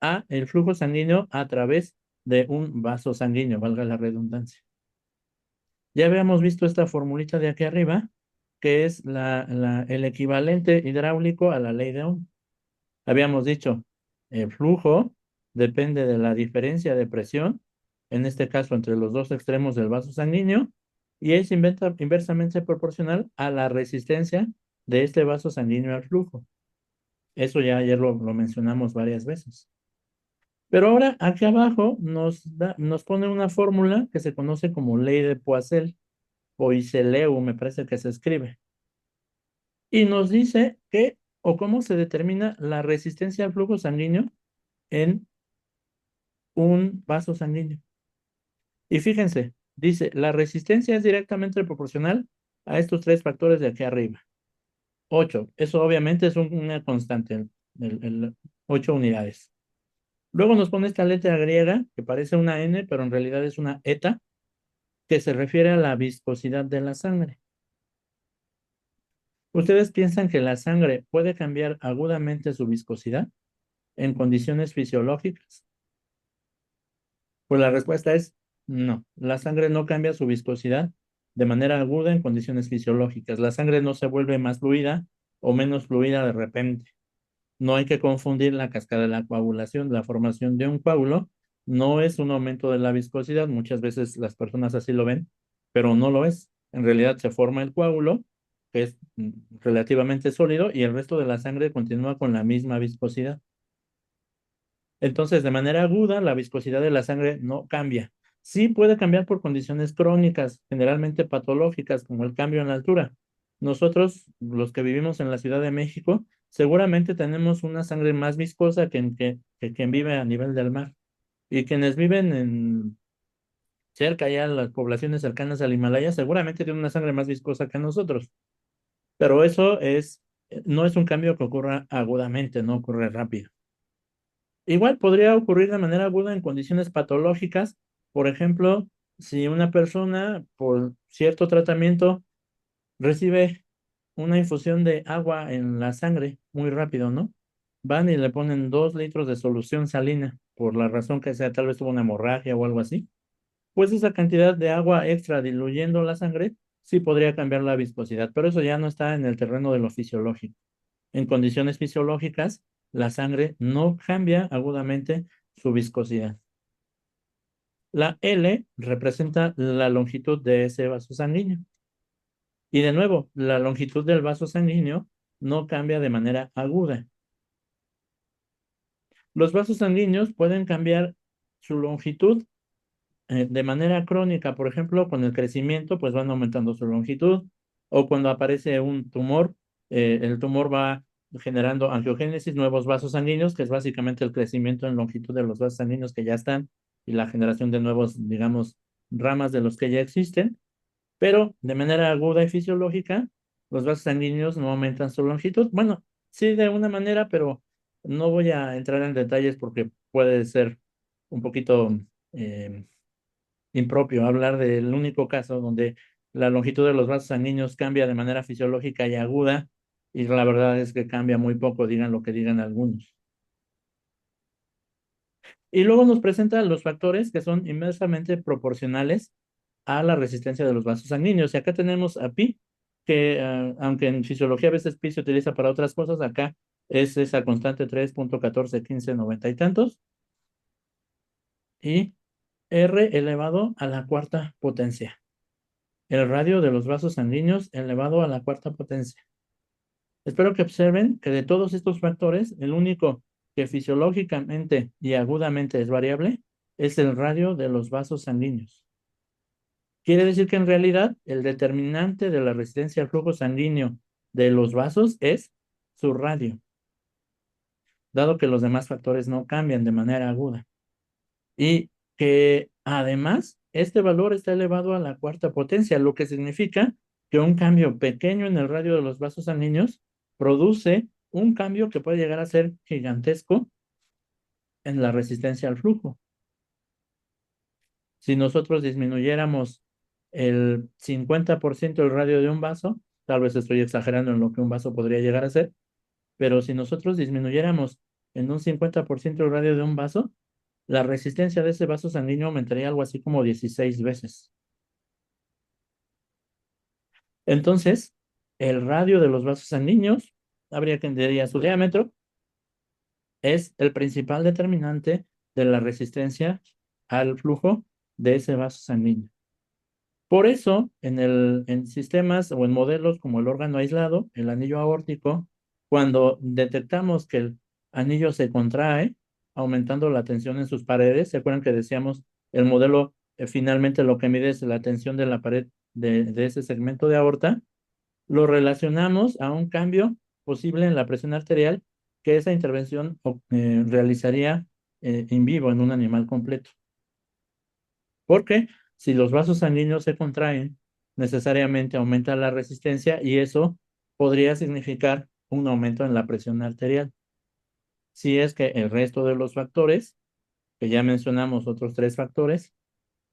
a el flujo sanguíneo a través de un vaso sanguíneo, valga la redundancia. Ya habíamos visto esta formulita de aquí arriba, que es el equivalente hidráulico a la ley de Ohm. Habíamos dicho, el flujo depende de la diferencia de presión, en este caso entre los dos extremos del vaso sanguíneo, y es inversamente proporcional a la resistencia de este vaso sanguíneo al flujo. Eso ya ayer lo mencionamos varias veces. Pero ahora aquí abajo nos pone una fórmula que se conoce como ley de Poiseuille, o Iseleu, me parece que se escribe. Y nos dice qué o cómo se determina la resistencia al flujo sanguíneo en un vaso sanguíneo. Y fíjense, dice, la resistencia es directamente proporcional a estos tres factores de aquí arriba. 8, eso obviamente es una constante, 8 unidades. Luego nos pone esta letra griega, que parece una N, pero en realidad es una eta, que se refiere a la viscosidad de la sangre. ¿Ustedes piensan que la sangre puede cambiar agudamente su viscosidad en condiciones fisiológicas? Pues la respuesta es no. La sangre no cambia su viscosidad de manera aguda en condiciones fisiológicas. La sangre no se vuelve más fluida o menos fluida de repente. No hay que confundir la cascada de la coagulación. La formación de un coágulo no es un aumento de la viscosidad. Muchas veces las personas así lo ven, pero no lo es. En realidad se forma el coágulo, que es relativamente sólido, y el resto de la sangre continúa con la misma viscosidad. Entonces, de manera aguda, la viscosidad de la sangre no cambia. Sí puede cambiar por condiciones crónicas, generalmente patológicas, como el cambio en la altura. Nosotros, los que vivimos en la Ciudad de México, seguramente tenemos una sangre más viscosa que quien vive a nivel del mar. Y quienes viven cerca ya, las poblaciones cercanas al Himalaya, seguramente tienen una sangre más viscosa que nosotros. Pero no es un cambio que ocurra agudamente, no ocurre rápido. Igual podría ocurrir de manera aguda en condiciones patológicas. Por ejemplo, si una persona por cierto tratamiento recibe una infusión de agua en la sangre muy rápido, ¿no? Van y le ponen 2 litros de solución salina, por la razón que sea, tal vez tuvo una hemorragia o algo así. Pues esa cantidad de agua extra diluyendo la sangre sí podría cambiar la viscosidad, pero eso ya no está en el terreno de lo fisiológico. En condiciones fisiológicas, la sangre no cambia agudamente su viscosidad. La L representa la longitud de ese vaso sanguíneo. Y de nuevo, la longitud del vaso sanguíneo no cambia de manera aguda. Los vasos sanguíneos pueden cambiar su longitud de manera crónica, por ejemplo, con el crecimiento, pues van aumentando su longitud, o cuando aparece un tumor, el tumor va generando angiogénesis, nuevos vasos sanguíneos, que es básicamente el crecimiento en longitud de los vasos sanguíneos que ya están y la generación de nuevos, digamos, ramas de los que ya existen, pero de manera aguda y fisiológica, los vasos sanguíneos no aumentan su longitud. Bueno, sí de una manera, pero no voy a entrar en detalles porque puede ser un poquito eh, impropio hablar del único caso donde la longitud de los vasos sanguíneos cambia de manera fisiológica y aguda, y la verdad es que cambia muy poco, digan lo que digan algunos. Y luego nos presenta los factores que son inversamente proporcionales a la resistencia de los vasos sanguíneos. Y acá tenemos a pi, que aunque en fisiología a veces pi se utiliza para otras cosas, acá es esa constante 3.141590 y tantos, y r elevado a la cuarta potencia. El radio de los vasos sanguíneos elevado a la cuarta potencia. Espero que observen que de todos estos factores, el único que fisiológicamente y agudamente es variable es el radio de los vasos sanguíneos. Quiere decir que en realidad el determinante de la resistencia al flujo sanguíneo de los vasos es su radio, dado que los demás factores no cambian de manera aguda. Y que además este valor está elevado a la cuarta potencia, lo que significa que un cambio pequeño en el radio de los vasos sanguíneos produce un cambio que puede llegar a ser gigantesco en la resistencia al flujo. Si nosotros disminuyéramos el 50% del radio de un vaso, tal vez estoy exagerando en lo que un vaso podría llegar a ser, pero si nosotros disminuyéramos en un 50% el radio de un vaso, la resistencia de ese vaso sanguíneo aumentaría algo así como 16 veces. Entonces, el radio de los vasos sanguíneos, habría que entender su diámetro, es el principal determinante de la resistencia al flujo de ese vaso sanguíneo. Por eso, en sistemas o en modelos como el órgano aislado, el anillo aórtico, cuando detectamos que el anillo se contrae, aumentando la tensión en sus paredes, ¿se acuerdan que decíamos el modelo finalmente lo que mide es la tensión de la pared de ese segmento de aorta? Lo relacionamos a un cambio posible en la presión arterial que esa intervención realizaría en vivo en un animal completo. Porque si los vasos sanguíneos se contraen, necesariamente aumenta la resistencia y eso podría significar un aumento en la presión arterial. Si es que el resto de los factores, que ya mencionamos otros 3 factores,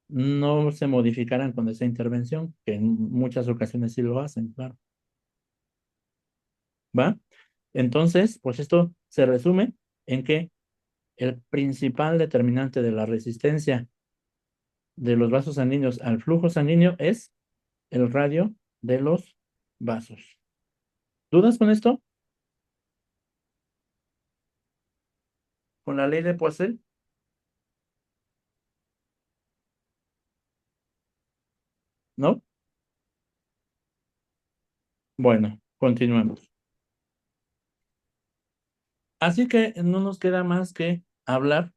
no se modificarán con esa intervención, que en muchas ocasiones sí lo hacen, claro. ¿Va? Entonces, pues esto se resume en que el principal determinante de la resistencia de los vasos sanguíneos al flujo sanguíneo es el radio de los vasos. ¿Dudas con esto? ¿Con la ley de Poiseuille? ¿No? Bueno, continuemos. Así que no nos queda más que hablar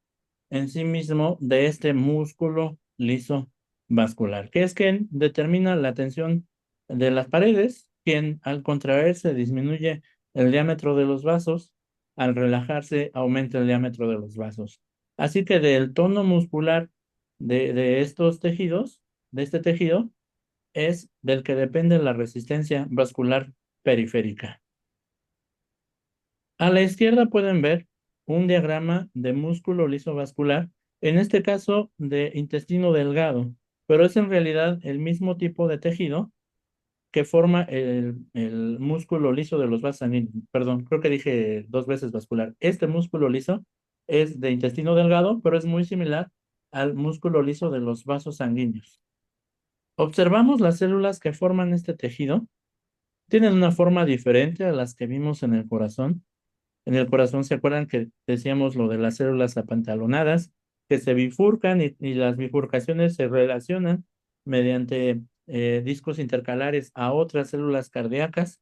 en sí mismo de este músculo liso vascular, que es quien determina la tensión de las paredes, quien al contraerse disminuye el diámetro de los vasos, al relajarse aumenta el diámetro de los vasos. Así que del tono muscular de estos tejidos, de este tejido, es del que depende la resistencia vascular periférica. A la izquierda pueden ver un diagrama de músculo liso vascular, en este caso de intestino delgado, pero es en realidad el mismo tipo de tejido que forma el músculo liso de los vasos sanguíneos. Perdón, creo que dije 2 veces vascular. Este músculo liso es de intestino delgado, pero es muy similar al músculo liso de los vasos sanguíneos. Observamos las células que forman este tejido. Tienen una forma diferente a las que vimos en el corazón. En el corazón, ¿se acuerdan que decíamos lo de las células apantalonadas, que se bifurcan y las bifurcaciones se relacionan mediante discos intercalares a otras células cardíacas?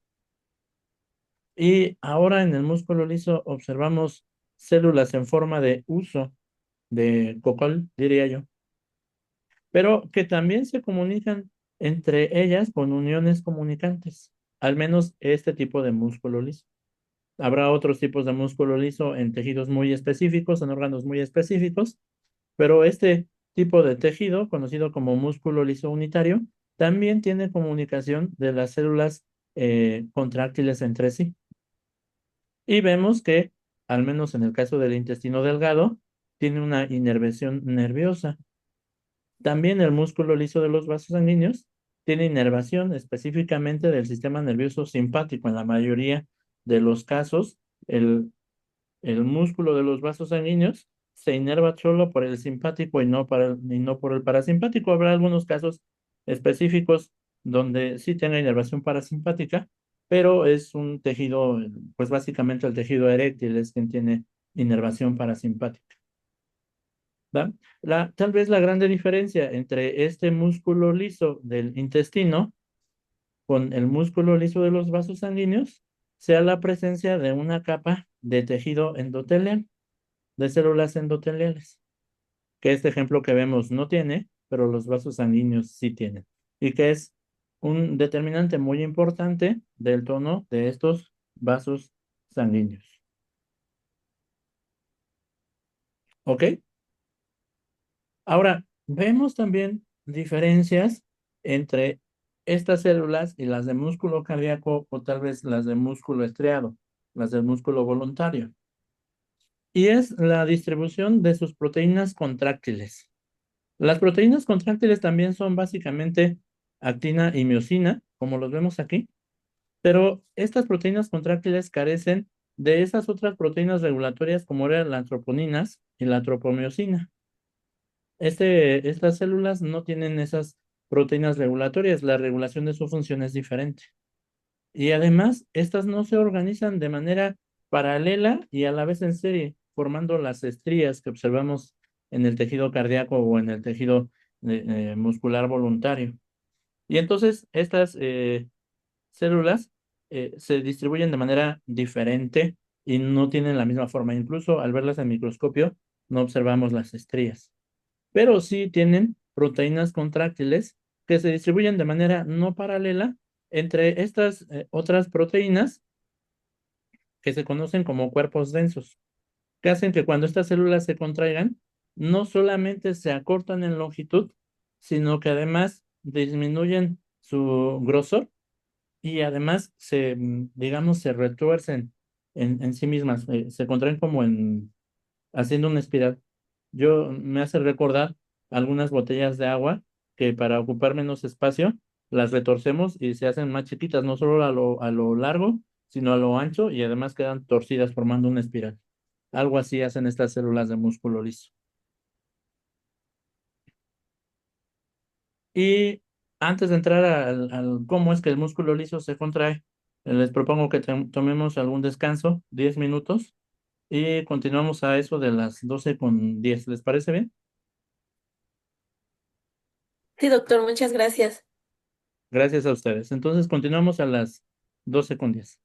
Y ahora en el músculo liso observamos células en forma de huso, de cocol, diría yo, pero que también se comunican entre ellas con uniones comunicantes, al menos este tipo de músculo liso. Habrá otros tipos de músculo liso en tejidos muy específicos, en órganos muy específicos, pero este tipo de tejido, conocido como músculo liso unitario, también tiene comunicación de las células contráctiles entre sí. Y vemos que, al menos en el caso del intestino delgado, tiene una inervación nerviosa. También el músculo liso de los vasos sanguíneos tiene inervación específicamente del sistema nervioso simpático. En la mayoría de los casos, el músculo de los vasos sanguíneos se inerva solo por el simpático y no por el parasimpático. Habrá algunos casos específicos donde sí tenga inervación parasimpática, pero es un tejido, pues básicamente el tejido eréctil es quien tiene inervación parasimpática. ¿Va? Tal vez la grande diferencia entre este músculo liso del intestino con el músculo liso de los vasos sanguíneos sea la presencia de una capa de tejido endotelial, de células endoteliales, que este ejemplo que vemos no tiene, pero los vasos sanguíneos sí tienen, y que es un determinante muy importante del tono de estos vasos sanguíneos. ¿Ok? Ahora, vemos también diferencias entre estas células y las de músculo cardíaco o tal vez las de músculo estriado, las del músculo voluntario. Y es la distribución de sus proteínas contráctiles. Las proteínas contráctiles también son básicamente actina y miosina, como los vemos aquí, pero estas proteínas contráctiles carecen de esas otras proteínas regulatorias como eran las troponinas y la tropomiosina. Estas células no tienen esas proteínas regulatorias, la regulación de su función es diferente. Y además, estas no se organizan de manera paralela y a la vez en serie, formando las estrías que observamos en el tejido cardíaco o en el tejido muscular voluntario. Y entonces, estas células se distribuyen de manera diferente y no tienen la misma forma. Incluso al verlas en microscopio, no observamos las estrías, pero sí tienen proteínas contráctiles que se distribuyen de manera no paralela entre estas otras proteínas que se conocen como cuerpos densos, que hacen que cuando estas células se contraigan, no solamente se acortan en longitud, sino que además disminuyen su grosor y además digamos, se retuercen en sí mismas, se contraen como haciendo una espiral. Me hace recordar algunas botellas de agua que para ocupar menos espacio las retorcemos y se hacen más chiquitas, no solo a lo largo, sino a lo ancho y además quedan torcidas formando una espiral. Algo así hacen estas células de músculo liso. Y antes de entrar al cómo es que el músculo liso se contrae, les propongo que tomemos algún descanso, 10 minutos, y continuamos a eso de las 12:10. ¿Les parece bien? Sí, doctor, muchas gracias. Gracias a ustedes. Entonces continuamos a las 12:10.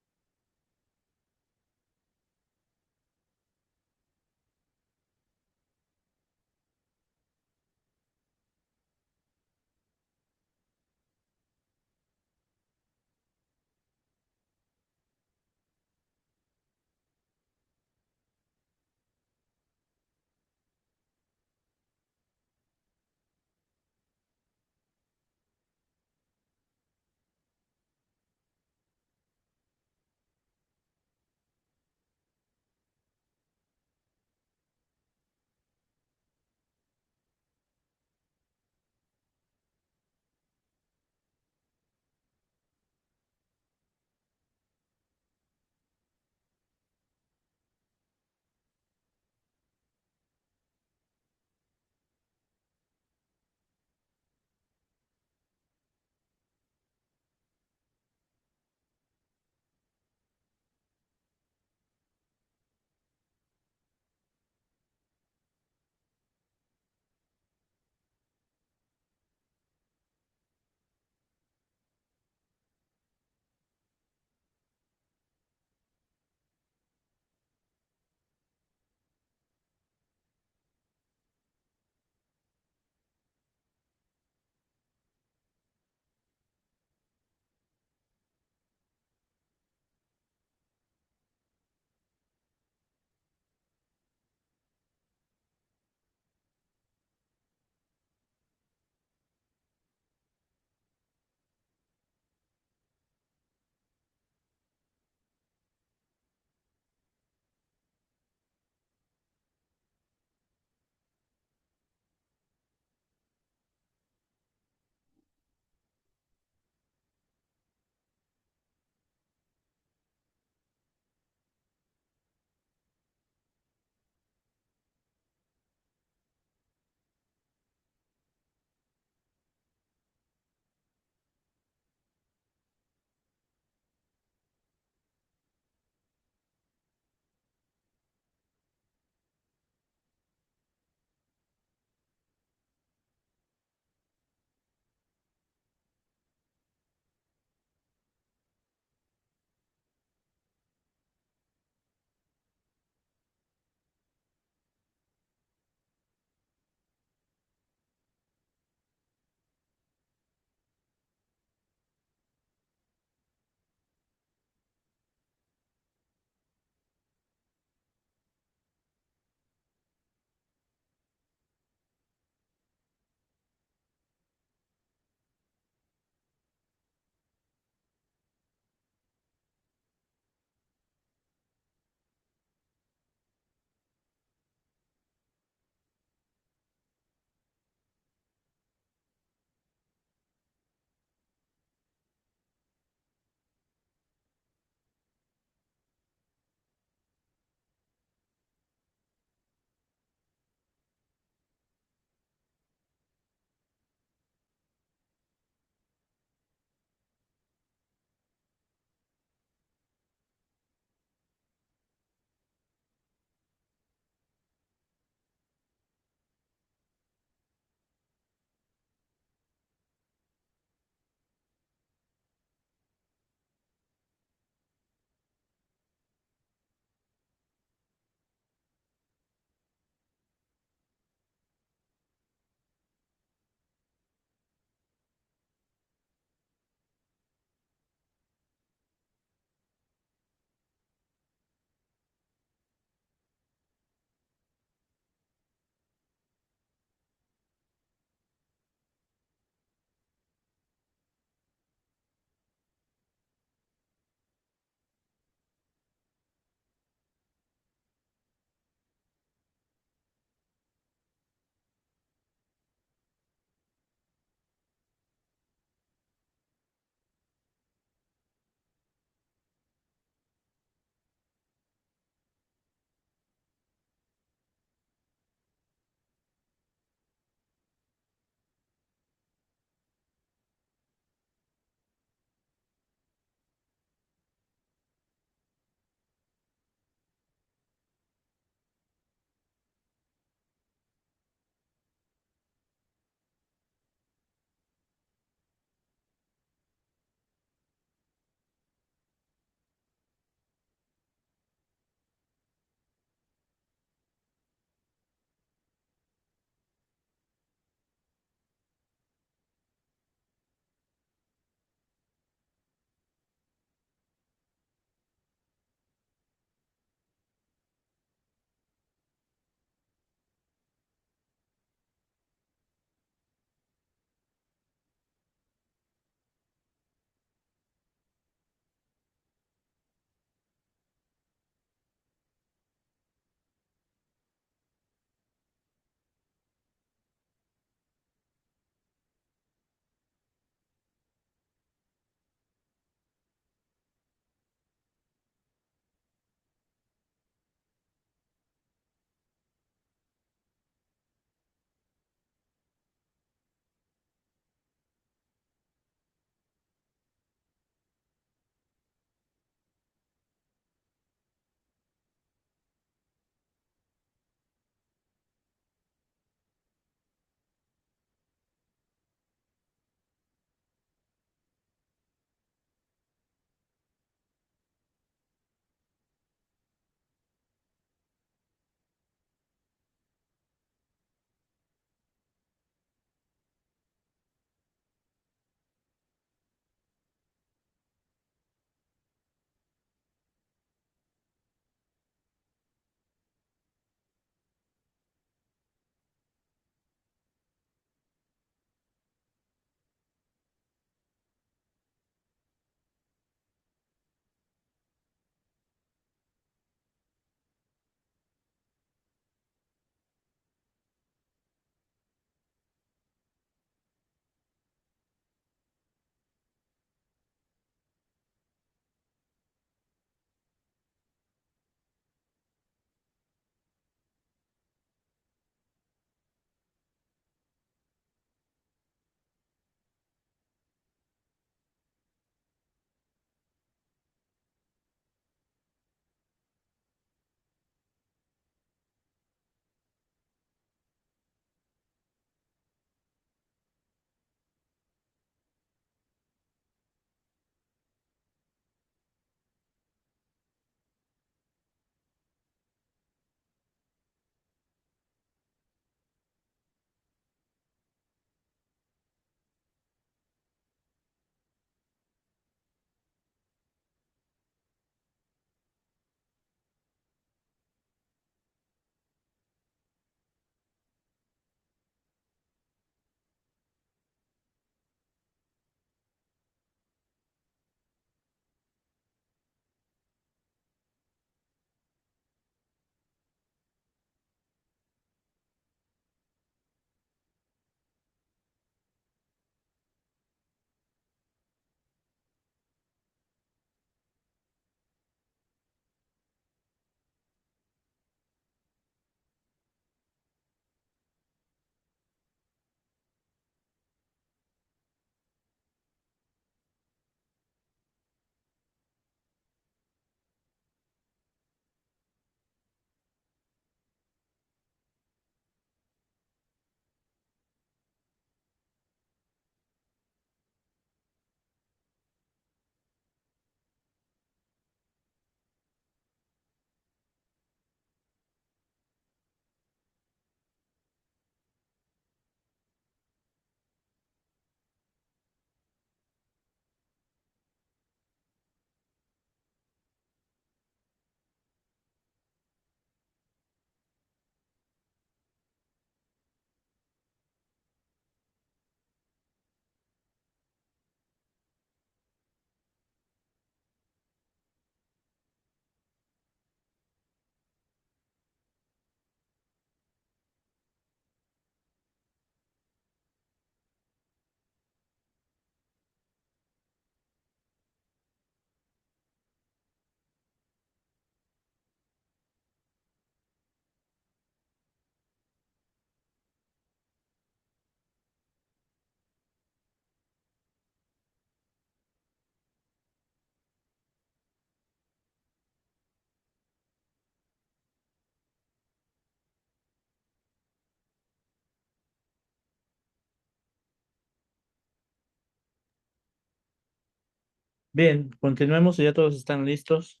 Bien, continuemos si ya todos están listos.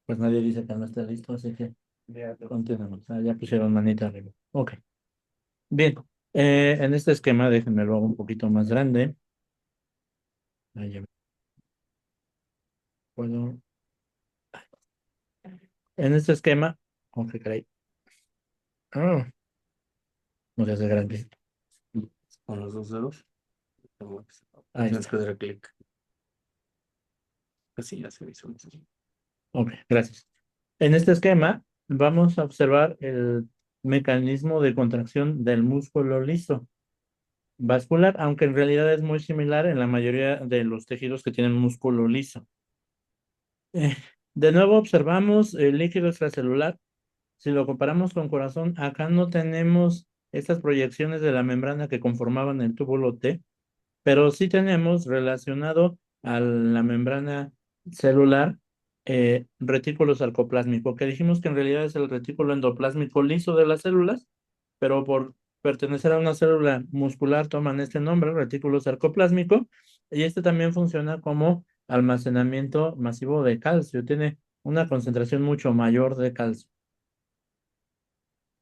Pues nadie dice que no está listo, así que ya continuemos. Ya pusieron manita arriba. Ok. Bien. En este esquema, déjenme lo hago un poquito más grande. Ahí ya puedo. En este esquema, ok, caray. Ah, no se hace grande. Con los dos dedos. Ahí Tienes está. que dar clic. Así ya se visualiza. Ok, gracias. En este esquema, vamos a observar el mecanismo de contracción del músculo liso vascular, aunque en realidad es muy similar en la mayoría de los tejidos que tienen músculo liso. Eh, de nuevo observamos el líquido extracelular. Si lo comparamos con corazón, acá no tenemos estas proyecciones de la membrana que conformaban el túbulo T, pero sí tenemos relacionado a la membrana celular retículo sarcoplásmico, que dijimos que en realidad es el retículo endoplásmico liso de las células, pero por pertenecer a una célula muscular toman este nombre, retículo sarcoplásmico, y este también funciona como almacenamiento masivo de calcio, tiene una concentración mucho mayor de calcio.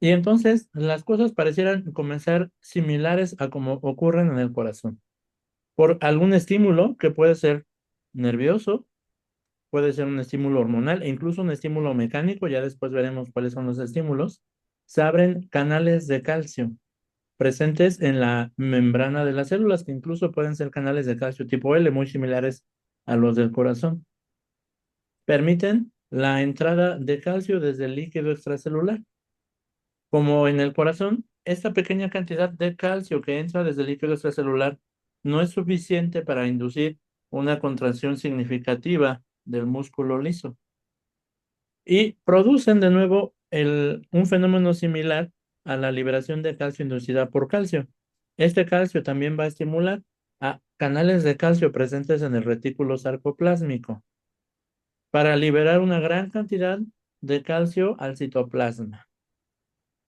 Y entonces las cosas parecieran comenzar similares a como ocurren en el corazón. Por algún estímulo que puede ser nervioso, puede ser un estímulo hormonal e incluso un estímulo mecánico, ya después veremos cuáles son los estímulos, se abren canales de calcio presentes en la membrana de las células, que incluso pueden ser canales de calcio tipo L, muy similares a los del corazón. Permiten la entrada de calcio desde el líquido extracelular. Como en el corazón, esta pequeña cantidad de calcio que entra desde el líquido extracelular no es suficiente para inducir una contracción significativa del músculo liso y producen de nuevo un fenómeno similar a la liberación de calcio inducida por calcio. Este calcio también va a estimular a canales de calcio presentes en el retículo sarcoplásmico para liberar una gran cantidad de calcio al citoplasma.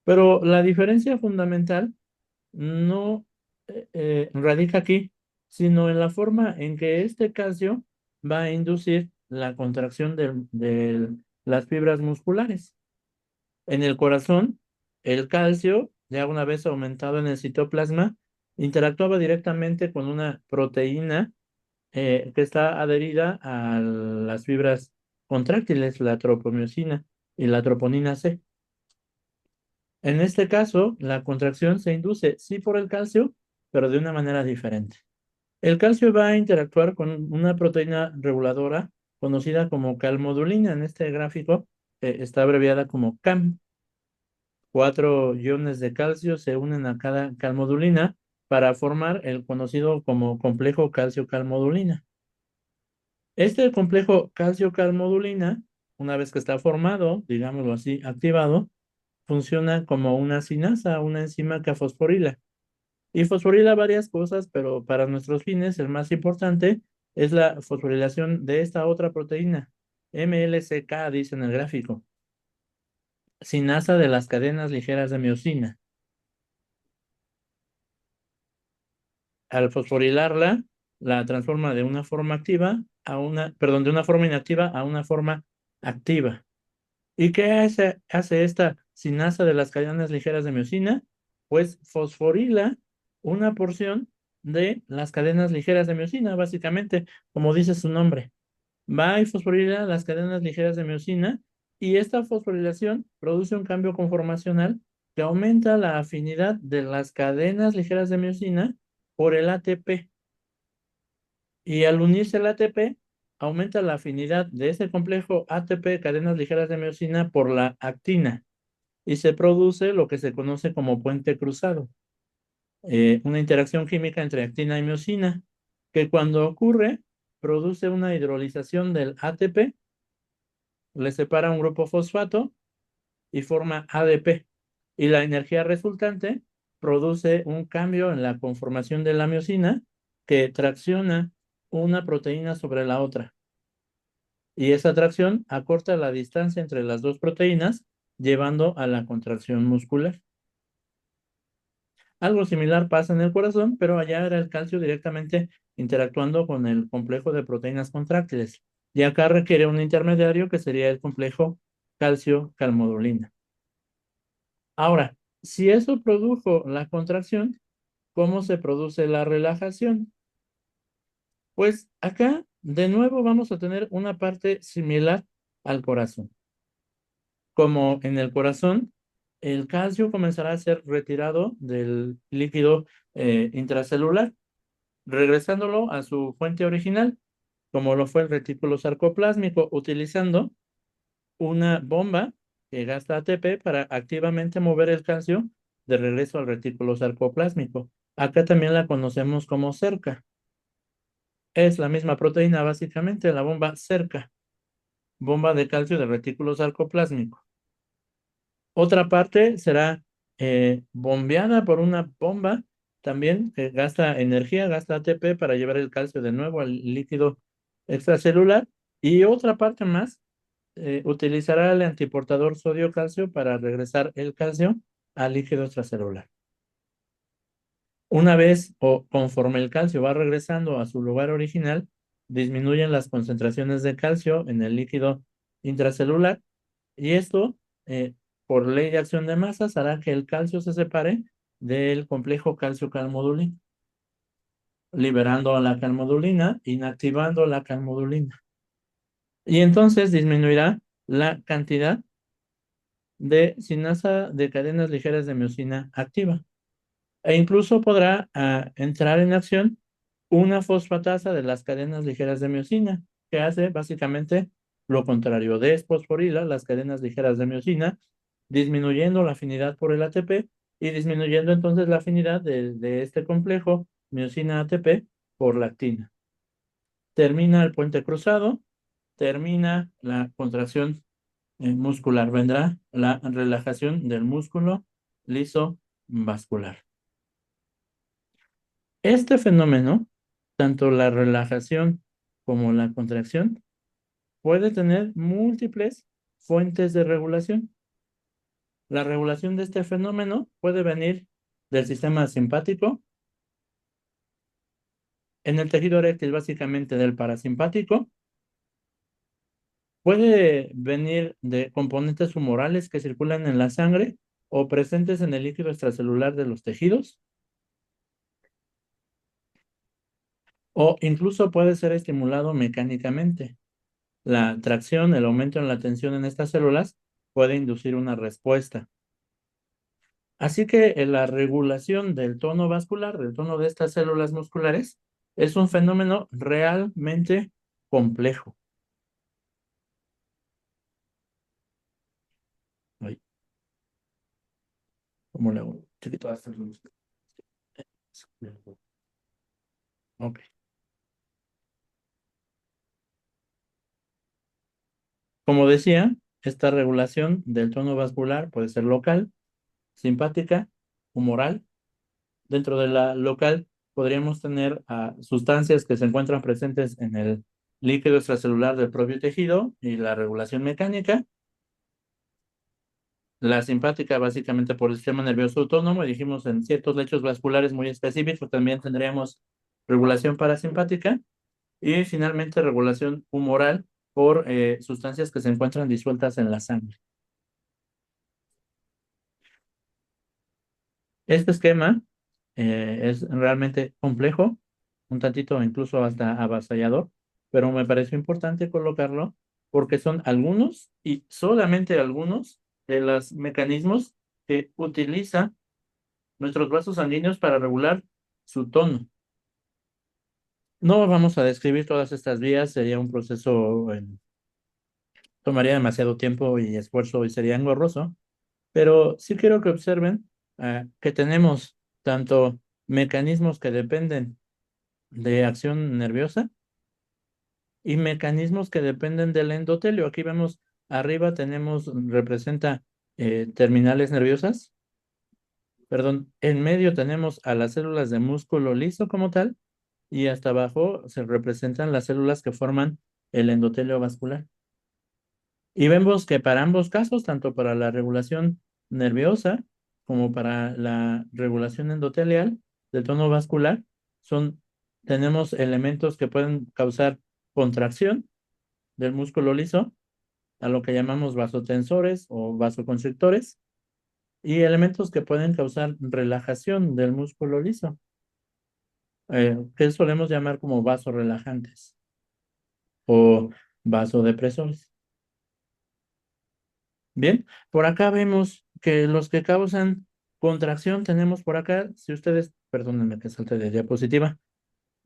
Pero la diferencia fundamental no radica aquí, sino en la forma en que este calcio va a inducir la contracción de las fibras musculares. En el corazón, el calcio, ya una vez aumentado en el citoplasma, interactuaba directamente con una proteína que está adherida a las fibras contráctiles, la tropomiosina y la troponina C. En este caso, la contracción se induce sí por el calcio, pero de una manera diferente. El calcio va a interactuar con una proteína reguladora conocida como calmodulina. En este gráfico está abreviada como CAM. 4 iones de calcio se unen a cada calmodulina para formar el conocido como complejo calcio-calmodulina. Este complejo calcio-calmodulina, una vez que está formado, digámoslo así, activado, funciona como una sinasa, una enzima que fosforila. Y fosforila varias cosas, pero para nuestros fines el más importante es la fosforilación de esta otra proteína, MLCK, dice en el gráfico, sinasa de las cadenas ligeras de miosina. Al fosforilarla, la transforma de una forma activa de una forma inactiva a una forma activa. ¿Y qué hace esta sinasa de las cadenas ligeras de miosina? Pues fosforila una porción de las cadenas ligeras de miosina, básicamente, como dice su nombre. Va y fosforila las cadenas ligeras de miosina y esta fosforilación produce un cambio conformacional que aumenta la afinidad de las cadenas ligeras de miosina por el ATP. Y al unirse el ATP, aumenta la afinidad de ese complejo ATP, cadenas ligeras de miosina, por la actina. Y se produce lo que se conoce como puente cruzado, una interacción química entre actina y miosina, que cuando ocurre, produce una hidrolización del ATP, le separa un grupo fosfato y forma ADP. Y la energía resultante produce un cambio en la conformación de la miosina que tracciona una proteína sobre la otra. Y esa tracción acorta la distancia entre las dos proteínas, llevando a la contracción muscular. Algo similar pasa en el corazón, pero allá era el calcio directamente interactuando con el complejo de proteínas contráctiles. Y acá requiere un intermediario que sería el complejo calcio-calmodulina. Ahora, si eso produjo la contracción, ¿cómo se produce la relajación? Pues acá, de nuevo, vamos a tener una parte similar al corazón. Como en el corazón, el calcio comenzará a ser retirado del líquido intracelular, regresándolo a su fuente original, como lo fue el retículo sarcoplásmico, utilizando una bomba que gasta ATP para activamente mover el calcio de regreso al retículo sarcoplásmico. Acá también la conocemos como cerca. Es la misma proteína, básicamente, la bomba cerca, bomba de calcio del retículo sarcoplásmico. Otra parte será bombeada por una bomba también que gasta energía, gasta ATP para llevar el calcio de nuevo al líquido extracelular. Y otra parte más utilizará el antiportador sodio-calcio para regresar el calcio al líquido extracelular. Una vez o conforme el calcio va regresando a su lugar original, disminuyen las concentraciones de calcio en el líquido intracelular y esto, por ley de acción de masas, hará que el calcio se separe del complejo calcio-calmodulina, liberando la calmodulina, inactivando la calmodulina. Y entonces disminuirá la cantidad de sinasa de cadenas ligeras de miosina activa. E incluso podrá entrar en acción una fosfatasa de las cadenas ligeras de miosina, que hace básicamente lo contrario, desfosforila las cadenas ligeras de miosina, disminuyendo la afinidad por el ATP y disminuyendo entonces la afinidad de este complejo miosina ATP por lactina. Termina el puente cruzado, termina la contracción muscular, vendrá la relajación del músculo liso vascular. Este fenómeno, tanto la relajación como la contracción, puede tener múltiples fuentes de regulación. La regulación de este fenómeno puede venir del sistema simpático, en el tejido eréctil básicamente del parasimpático, puede venir de componentes humorales que circulan en la sangre o presentes en el líquido extracelular de los tejidos, o incluso puede ser estimulado mecánicamente. La tracción, el aumento en la tensión en estas células puede inducir una respuesta. Así que la regulación del tono vascular, del tono de estas células musculares, es un fenómeno realmente complejo. Ay, ¿cómo le hago? Chiquito, hasta el- Ok. Como decía, esta regulación del tono vascular puede ser local, simpática, humoral. Dentro de la local podríamos tener sustancias que se encuentran presentes en el líquido extracelular del propio tejido y la regulación mecánica. La simpática básicamente por el sistema nervioso autónomo, y dijimos en ciertos lechos vasculares muy específicos también tendríamos regulación parasimpática y finalmente regulación humoral por sustancias que se encuentran disueltas en la sangre. Este esquema es realmente complejo, un tantito incluso hasta avasallador, pero me pareció importante colocarlo porque son algunos y solamente algunos de los mecanismos que utiliza nuestros vasos sanguíneos para regular su tono. No vamos a describir todas estas vías, sería un proceso, tomaría demasiado tiempo y esfuerzo y sería engorroso, pero sí quiero que observen que tenemos tanto mecanismos que dependen de acción nerviosa y mecanismos que dependen del endotelio. Aquí vemos arriba representa terminales nerviosas. Perdón, en medio tenemos a las células de músculo liso como tal y hasta abajo se representan las células que forman el endotelio vascular. Y vemos que para ambos casos, tanto para la regulación nerviosa como para la regulación endotelial del tono vascular, tenemos elementos que pueden causar contracción del músculo liso, a lo que llamamos vasotensores o vasoconstrictores, y elementos que pueden causar relajación del músculo liso, que solemos llamar como vasorelajantes o vasodepresores. Bien, por acá vemos que los que causan contracción tenemos por acá, si ustedes, perdónenme que salte de diapositiva,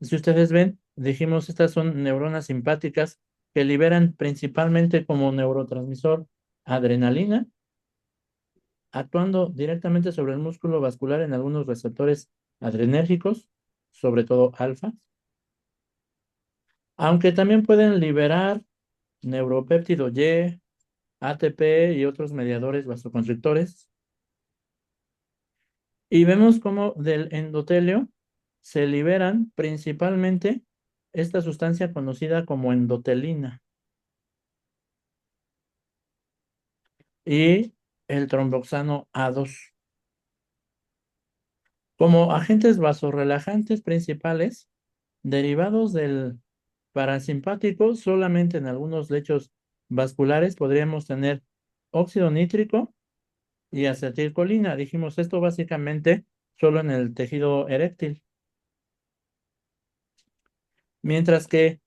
si ustedes ven, dijimos estas son neuronas simpáticas que liberan principalmente como neurotransmisor adrenalina, actuando directamente sobre el músculo vascular en algunos receptores adrenérgicos, sobre todo alfa, aunque también pueden liberar neuropéptido Y, ATP y otros mediadores vasoconstrictores. Y vemos cómo del endotelio se liberan principalmente esta sustancia conocida como endotelina y el tromboxano A2. Como agentes vasorelajantes principales, derivados del parasimpático, solamente en algunos lechos vasculares podríamos tener óxido nítrico y acetilcolina. Dijimos esto básicamente solo en el tejido eréctil. Mientras que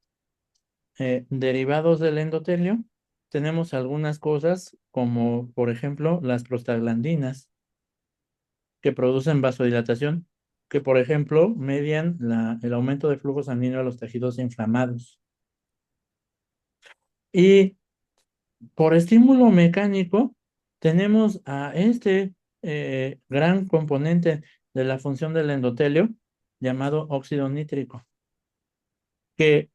derivados del endotelio, tenemos algunas cosas como, por ejemplo, las prostaglandinas que producen vasodilatación, que, por ejemplo, median el aumento de flujo sanguíneo a los tejidos inflamados. Y por estímulo mecánico, tenemos a este gran componente de la función del endotelio llamado óxido nítrico, que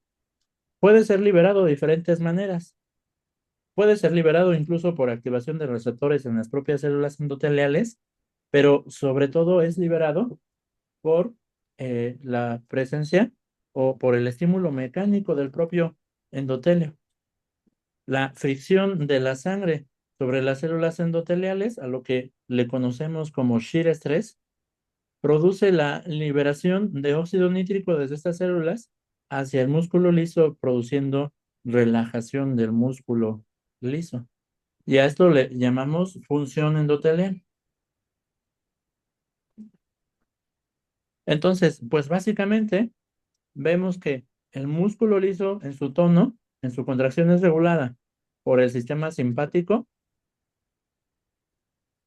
puede ser liberado de diferentes maneras. Puede ser liberado incluso por activación de receptores en las propias células endoteliales, pero sobre todo es liberado por la presencia o por el estímulo mecánico del propio endotelio. La fricción de la sangre sobre las células endoteliales, a lo que le conocemos como shear stress, produce la liberación de óxido nítrico desde estas células hacia el músculo liso, produciendo relajación del músculo liso. Y a esto le llamamos función endotelial. Entonces, pues básicamente vemos que el músculo liso en su tono, en su contracción es regulada por el sistema simpático,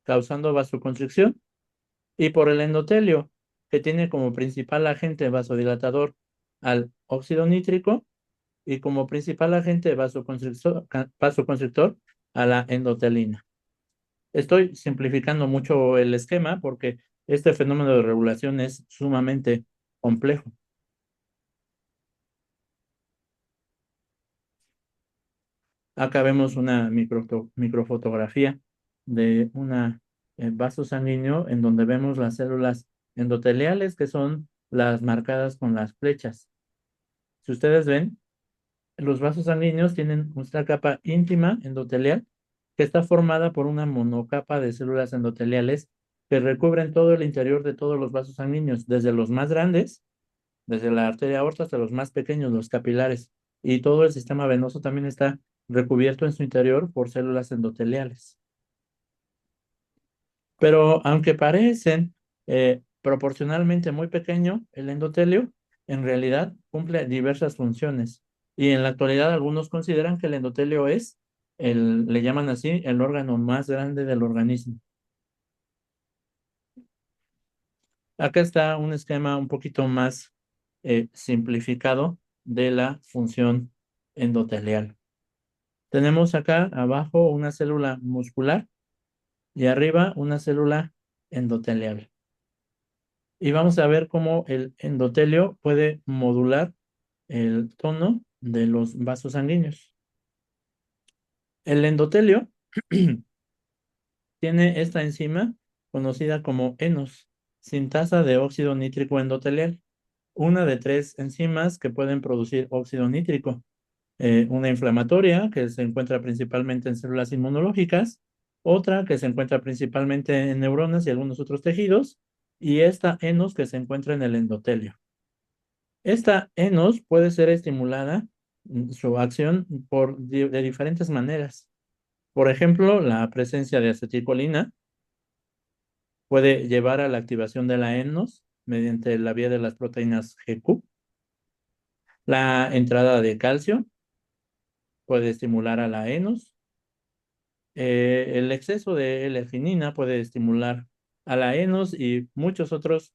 causando vasoconstricción, y por el endotelio, que tiene como principal agente vasodilatador al óxido nítrico y como principal agente vasoconstrictor a la endotelina. Estoy simplificando mucho el esquema porque este fenómeno de regulación es sumamente complejo. Acá vemos una microfotografía de un vaso sanguíneo en donde vemos las células endoteliales, que son las marcadas con las flechas. Si ustedes ven, los vasos sanguíneos tienen una capa íntima endotelial que está formada por una monocapa de células endoteliales que recubren todo el interior de todos los vasos sanguíneos, desde los más grandes, desde la arteria aorta, hasta los más pequeños, los capilares. Y todo el sistema venoso también está recubierto en su interior por células endoteliales. Pero aunque parecen proporcionalmente muy pequeño, el endotelio en realidad cumple diversas funciones. Y en la actualidad algunos consideran que el endotelio es, le llaman así, el órgano más grande del organismo. Acá está un esquema un poquito más simplificado de la función endotelial. Tenemos acá abajo una célula muscular y arriba una célula endotelial. Y vamos a ver cómo el endotelio puede modular el tono de los vasos sanguíneos. El endotelio tiene esta enzima conocida como ENOS, sintasa de óxido nítrico endotelial, una de 3 enzimas que pueden producir óxido nítrico. Una inflamatoria que se encuentra principalmente en células inmunológicas, otra que se encuentra principalmente en neuronas y algunos otros tejidos, y esta enos que se encuentra en el endotelio. Esta enos puede ser estimulada, su acción de diferentes maneras. Por ejemplo, la presencia de acetilcolina puede llevar a la activación de la enos mediante la vía de las proteínas GQ. La entrada de calcio puede estimular a la enos. El exceso de L-arginina puede estimular a la enos y muchos otros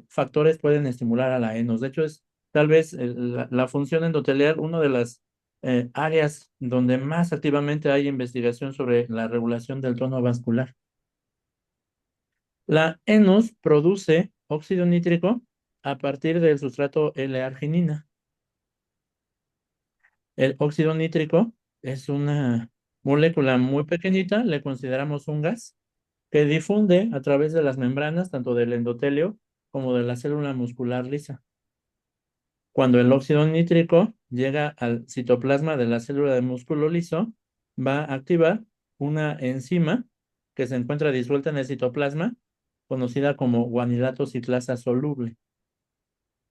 factores pueden estimular a la enos. De hecho, es tal vez la función endotelial una de las áreas donde más activamente hay investigación sobre la regulación del tono vascular. La enos produce óxido nítrico a partir del sustrato L-arginina. El óxido nítrico es una molécula muy pequeñita, le consideramos un gas, que difunde a través de las membranas, tanto del endotelio como de la célula muscular lisa. Cuando el óxido nítrico llega al citoplasma de la célula de músculo liso, va a activar una enzima que se encuentra disuelta en el citoplasma, conocida como guanilato ciclasa soluble.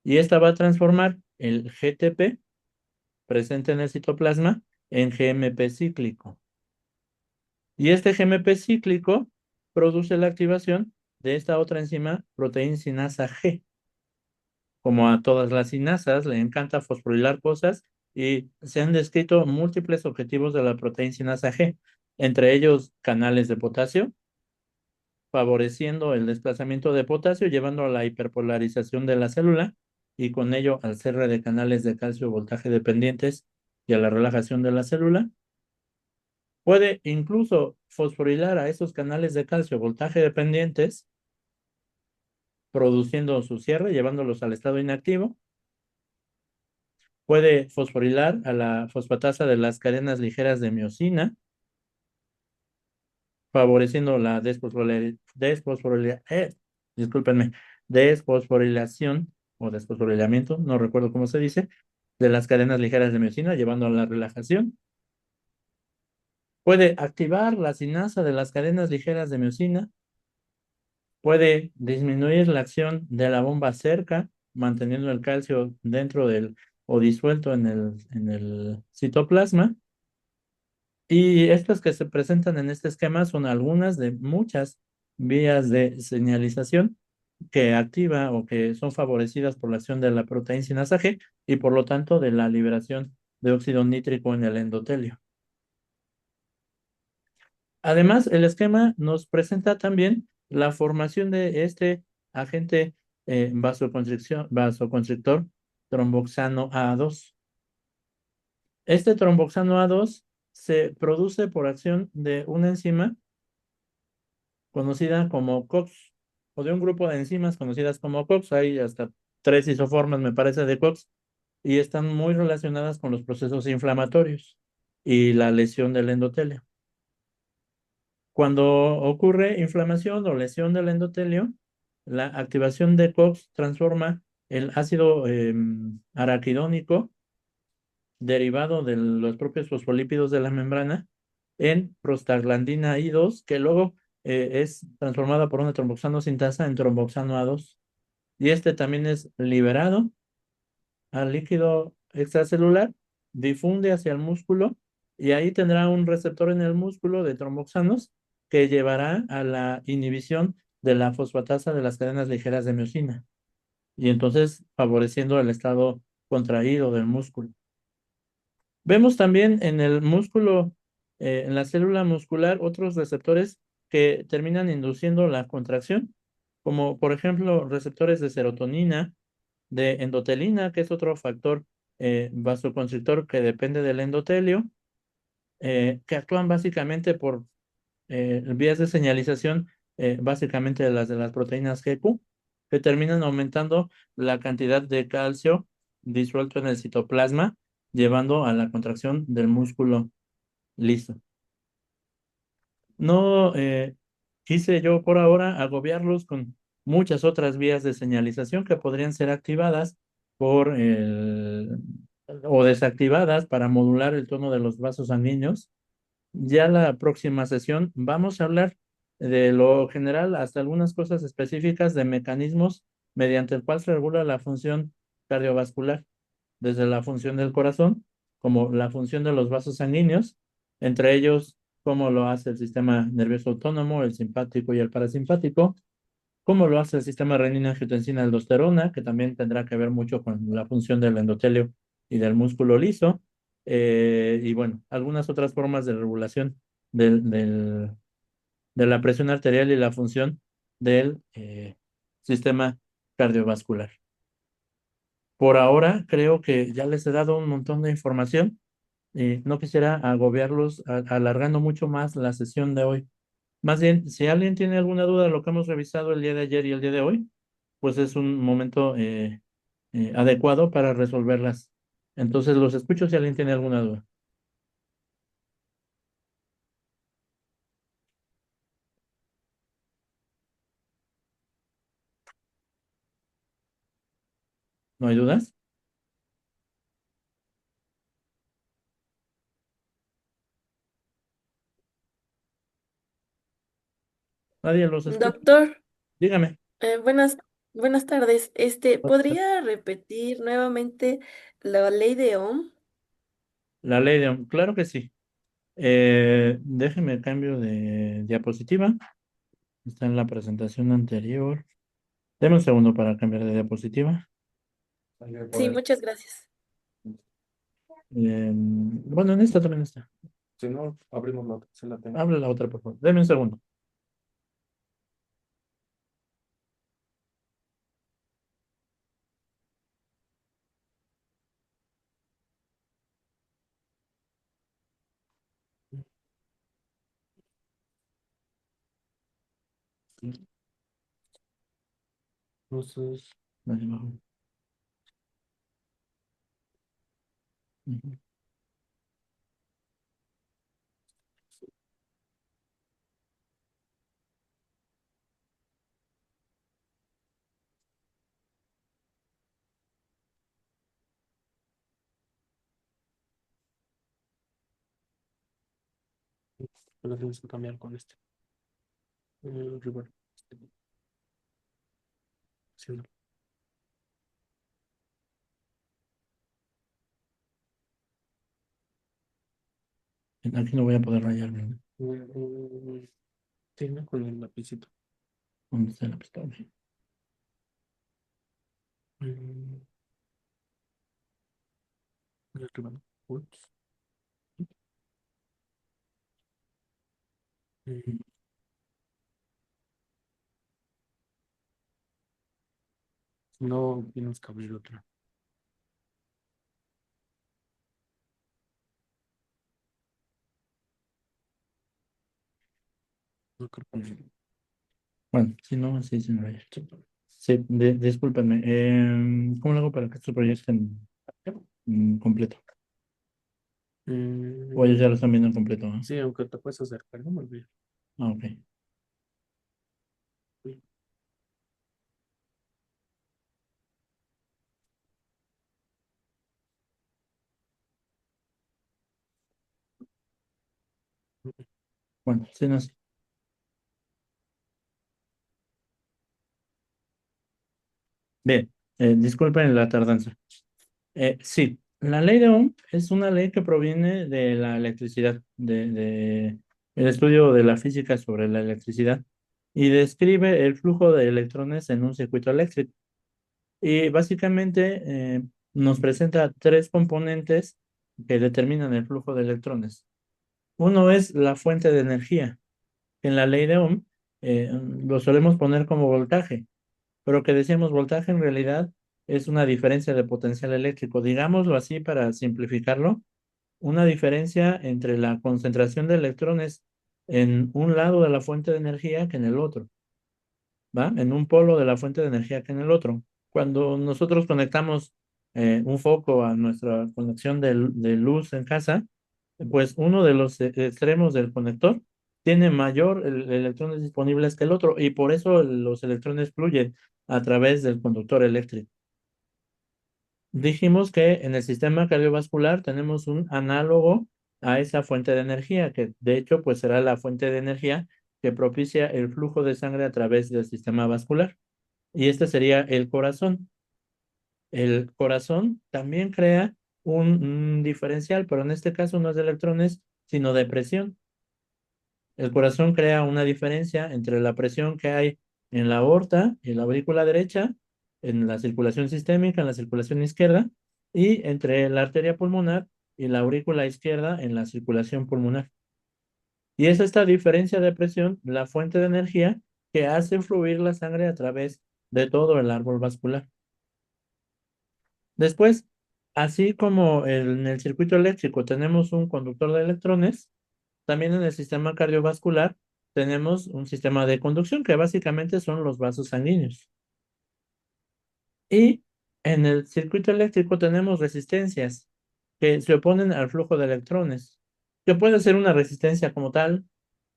Y esta va a transformar el GTP presente en el citoplasma en GMP cíclico. Y este GMP cíclico produce la activación de esta otra enzima, proteína sinasa G. Como a todas las sinasas, le encanta fosforilar cosas y se han descrito múltiples objetivos de la proteína sinasa G, entre ellos canales de potasio, favoreciendo el desplazamiento de potasio, llevando a la hiperpolarización de la célula y con ello al cierre de canales de calcio voltaje dependientes y a la relajación de la célula. Puede incluso fosforilar a esos canales de calcio voltaje dependientes, produciendo su cierre, llevándolos al estado inactivo. Puede fosforilar a la fosfatasa de las cadenas ligeras de miosina, favoreciendo la desfosforilación o desfosforilamiento, no recuerdo cómo se dice, de las cadenas ligeras de miosina, llevando a la relajación. Puede activar la sinasa de las cadenas ligeras de miosina. Puede disminuir la acción de la bomba cerca, manteniendo el calcio dentro del o disuelto en el citoplasma. Y estas que se presentan en este esquema son algunas de muchas vías de señalización que activa o que son favorecidas por la acción de la proteína sinasa G y por lo tanto de la liberación de óxido nítrico en el endotelio. Además, el esquema nos presenta también la formación de este agente vasoconstrictor tromboxano A2. Este tromboxano A2 se produce por acción de una enzima conocida como COX o de un grupo de enzimas conocidas como COX. Hay hasta 3 isoformas, me parece, de COX y están muy relacionadas con los procesos inflamatorios y la lesión del endotelio. Cuando ocurre inflamación o lesión del endotelio, la activación de COX transforma el ácido araquidónico derivado de los propios fosfolípidos de la membrana en prostaglandina I2, que luego es transformada por una tromboxano sintasa en tromboxano A2. Y este también es liberado al líquido extracelular, difunde hacia el músculo y ahí tendrá un receptor en el músculo de tromboxanos que llevará a la inhibición de la fosfatasa de las cadenas ligeras de miosina y entonces favoreciendo el estado contraído del músculo. Vemos también en el músculo, en la célula muscular, otros receptores que terminan induciendo la contracción, como por ejemplo receptores de serotonina, de endotelina, que es otro factor vasoconstrictor que depende del endotelio, que actúan básicamente por vías de señalización, básicamente de las proteínas GQ, que terminan aumentando la cantidad de calcio disuelto en el citoplasma, llevando a la contracción del músculo liso. No quise yo por ahora agobiarlos con muchas otras vías de señalización que podrían ser activadas o desactivadas para modular el tono de los vasos sanguíneos. Ya la próxima sesión vamos a hablar de lo general hasta algunas cosas específicas de mecanismos mediante el cual se regula la función cardiovascular, desde la función del corazón, como la función de los vasos sanguíneos, entre ellos cómo lo hace el sistema nervioso autónomo, el simpático y el parasimpático, cómo lo hace el sistema renina-angiotensina-aldosterona, que también tendrá que ver mucho con la función del endotelio y del músculo liso, y bueno, algunas otras formas de regulación de la presión arterial y la función del sistema cardiovascular. Por ahora, creo que ya les he dado un montón de información y no quisiera agobiarlos alargando mucho más la sesión de hoy. Más bien, si alguien tiene alguna duda de lo que hemos revisado el día de ayer y el día de hoy, pues es un momento adecuado para resolverlas. Entonces los escucho si alguien tiene alguna duda. ¿No hay dudas? Nadie los escucha. Doctor, Dígame. buenas, buenas tardes. ¿Podría repetir nuevamente la ley de Ohm? La ley de Ohm, claro que sí. Déjeme cambio de diapositiva. Está en la presentación anterior. Deme un segundo para cambiar de diapositiva. Sí, muchas gracias. Bueno, en esta también está. Si no, abrimos la otra, se la tengo. Habla la otra, por favor. Deme un segundo. Entonces, Ahí abajo. Ujú. lo tienes que cambiar con este. River. Sí, no. Aquí no voy a poder rayarme, ¿no? Sí, ¿no? Con el lapicito. ¿Dónde está la pistola? Mm, arriba, ¿no? Ups. Mm, No, tienes que abrir otra. No creo que- Bueno, si no, así sin rayar. Sí, discúlpenme. ¿Cómo lo hago para que esto proyecte en completo? O ellos ya lo Mm, están viendo en completo, ¿no? sí, aunque te puedes acercar, no me olvides. Ah, ok. Bueno, sí, no, sí. Bien, disculpen la tardanza. Sí, la ley de Ohm es una ley que proviene de la electricidad, de el estudio de la física sobre la electricidad y describe el flujo de electrones en un circuito eléctrico. Y básicamente nos presenta tres componentes que determinan el flujo de electrones. Uno es la fuente de energía, que en la ley de Ohm lo solemos poner como voltaje, pero que decíamos voltaje en realidad es una diferencia de potencial eléctrico. Digámoslo así para simplificarlo, una diferencia entre la concentración de electrones en un lado de la fuente de energía que en el otro, ¿va? En un polo de la fuente de energía que en el otro. Cuando nosotros conectamos un foco a nuestra conexión de luz en casa, pues uno de los extremos del conector tiene mayor electrones disponibles que el otro y por eso los electrones fluyen a través del conductor eléctrico. Dijimos que en el sistema cardiovascular tenemos un análogo a esa fuente de energía, que de hecho pues será la fuente de energía que propicia el flujo de sangre a través del sistema vascular. Y este sería el corazón. El corazón también crea un diferencial, pero en este caso no es de electrones, sino de presión. El corazón crea una diferencia entre la presión que hay en la aorta y la aurícula derecha, en la circulación sistémica, en la circulación izquierda, y entre la arteria pulmonar y la aurícula izquierda en la circulación pulmonar. Y es esta diferencia de presión la fuente de energía que hace fluir la sangre a través de todo el árbol vascular. Después, así como en el circuito eléctrico tenemos un conductor de electrones, también en el sistema cardiovascular tenemos un sistema de conducción que básicamente son los vasos sanguíneos. Y en el circuito eléctrico tenemos resistencias que se oponen al flujo de electrones, que puede ser una resistencia como tal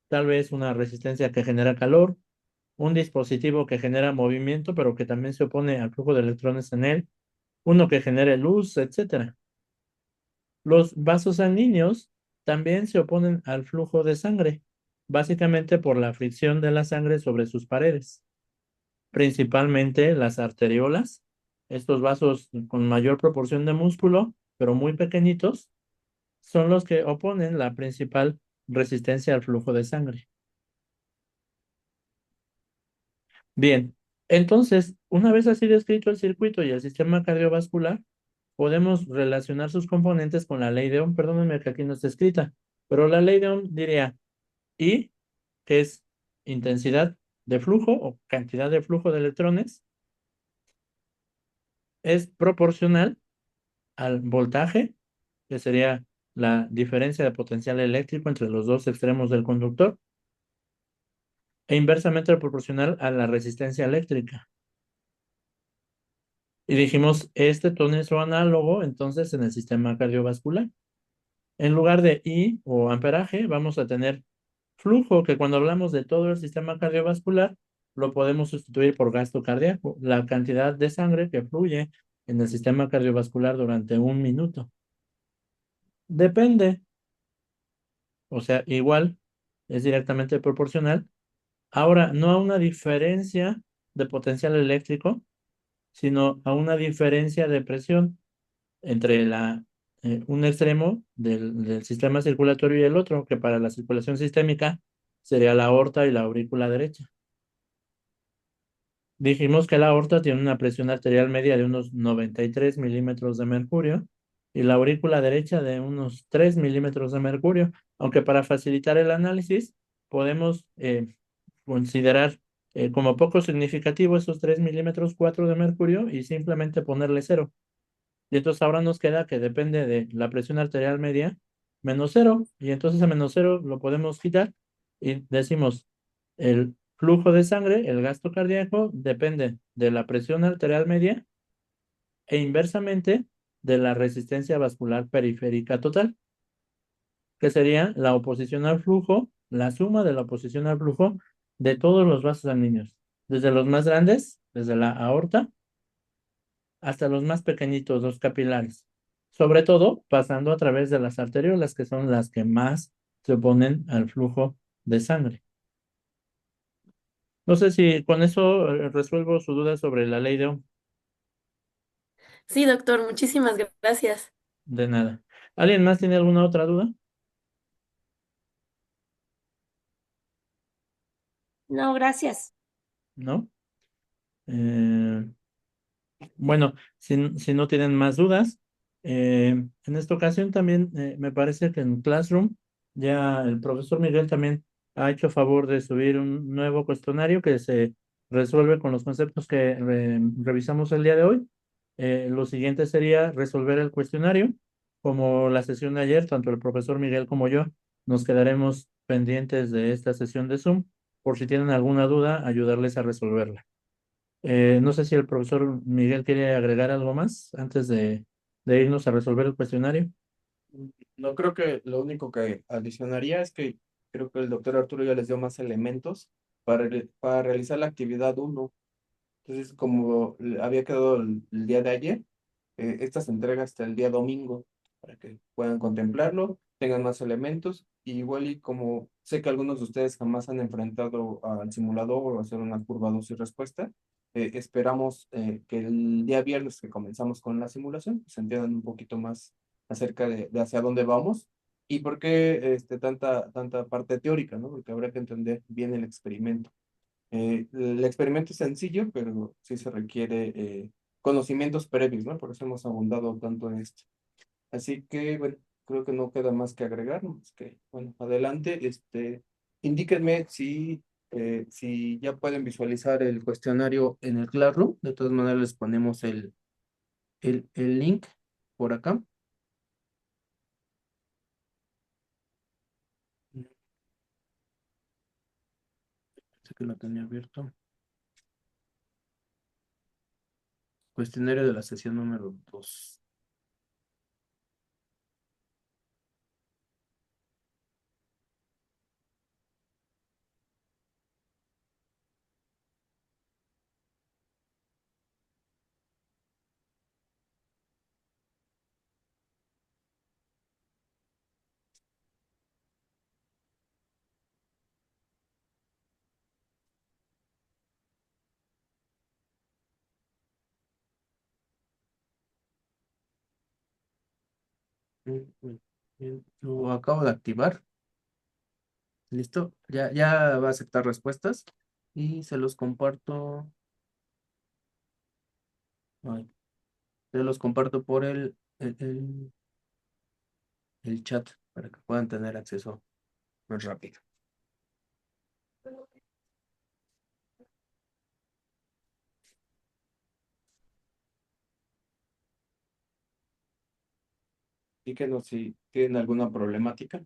vez una resistencia que genera calor, un dispositivo que genera movimiento, pero que también se opone al flujo de electrones en él, uno que genere luz, etcétera. Los vasos sanguíneos también se oponen al flujo de sangre, básicamente por la fricción de la sangre sobre sus paredes, principalmente las arteriolas, estos vasos con mayor proporción de músculo, pero muy pequeñitos, son los que oponen la principal resistencia al flujo de sangre. Bien, entonces, una vez así descrito el circuito y el sistema cardiovascular, podemos relacionar sus componentes con la ley de Ohm. Perdónenme que aquí no está escrita, pero la ley de Ohm diría I, que es intensidad de flujo o cantidad de flujo de electrones, es proporcional al voltaje, que sería la diferencia de potencial eléctrico entre los dos extremos del conductor, e inversamente proporcional a la resistencia eléctrica. Y dijimos, este tiene su análogo entonces en el sistema cardiovascular. En lugar de I o amperaje, vamos a tener flujo, que cuando hablamos de todo el sistema cardiovascular, lo podemos sustituir por gasto cardíaco, la cantidad de sangre que fluye en el sistema cardiovascular durante un minuto. Depende, o sea, igual es directamente proporcional. Ahora, no a una diferencia de potencial eléctrico, sino a una diferencia de presión entre un extremo del sistema circulatorio y el otro, que para la circulación sistémica sería la aorta y la aurícula derecha. Dijimos que la aorta tiene una presión arterial media de unos 93 milímetros de mercurio y la aurícula derecha de unos 3 milímetros de mercurio, aunque para facilitar el análisis podemos considerar como poco significativo esos 3 milímetros 4 de mercurio y simplemente ponerle cero. Y entonces ahora nos queda que depende de la presión arterial media menos cero. Y entonces a menos cero lo podemos quitar y decimos el flujo de sangre, el gasto cardíaco, depende de la presión arterial media e inversamente de la resistencia vascular periférica total, que sería la oposición al flujo, la suma de la oposición al flujo de todos los vasos sanguíneos, desde los más grandes, desde la aorta, hasta los más pequeñitos, los capilares. Sobre todo pasando a través de las arteriolas, que son las que más se oponen al flujo de sangre. No sé si con eso resuelvo su duda sobre la ley de Ohm. Sí, doctor, muchísimas gracias. De nada. ¿Alguien más tiene alguna otra duda? No, gracias. ¿No? Eh, Bueno, si no tienen más dudas, en esta ocasión también me parece que en Classroom ya el profesor Miguel también ha hecho favor de subir un nuevo cuestionario que se resuelve con los conceptos que revisamos el día de hoy. Lo siguiente sería resolver el cuestionario. Como la sesión de ayer, tanto el profesor Miguel como yo nos quedaremos pendientes de esta sesión de Zoom por si tienen alguna duda, ayudarles a resolverla. No sé si el profesor Miguel quiere agregar algo más antes de irnos a resolver el cuestionario. No creo que lo único que adicionaría es que creo que el doctor Arturo ya les dio más elementos para realizar la actividad uno. Entonces, como había quedado el día de ayer, esta se entrega hasta el día domingo para que puedan contemplarlo tengan más elementos. Y igual y como sé que algunos de ustedes jamás han enfrentado al simulador o hacer una curva 2 y respuesta, esperamos que el día viernes que comenzamos con la simulación, pues entiendan un poquito más acerca de hacia dónde vamos y por qué tanta parte teórica, ¿no? Porque habrá que entender bien el experimento. El experimento es sencillo, pero sí se requiere conocimientos previos, ¿no? Por eso hemos abundado tanto en esto. Así que, bueno, creo que no queda más que agregar, más que, bueno, adelante, indíquenme si ya pueden visualizar el cuestionario en el Classroom. De todas maneras, les ponemos el link por acá. Sé que lo tenía abierto. Cuestionario de la sesión número 2. Lo acabo de activar. ¿Listo? Ya va a aceptar respuestas y se los comparto. Ay, se los comparto por el chat para que puedan tener acceso más rápido. Díganos si tienen alguna problemática.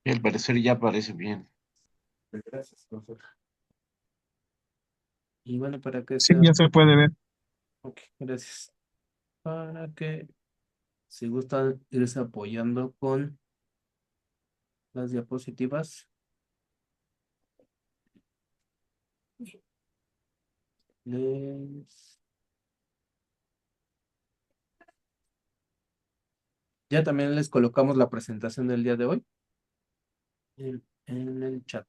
Y al parecer ya parece bien. Gracias, profesor. Y bueno, para que Sí, sea... ya se puede ver. Ok, gracias. Para que, si gustan irse apoyando con las diapositivas. Les... Ya también les colocamos la presentación del día de hoy en el chat.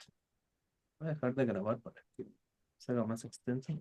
Voy a dejar de grabar para que se haga más extenso.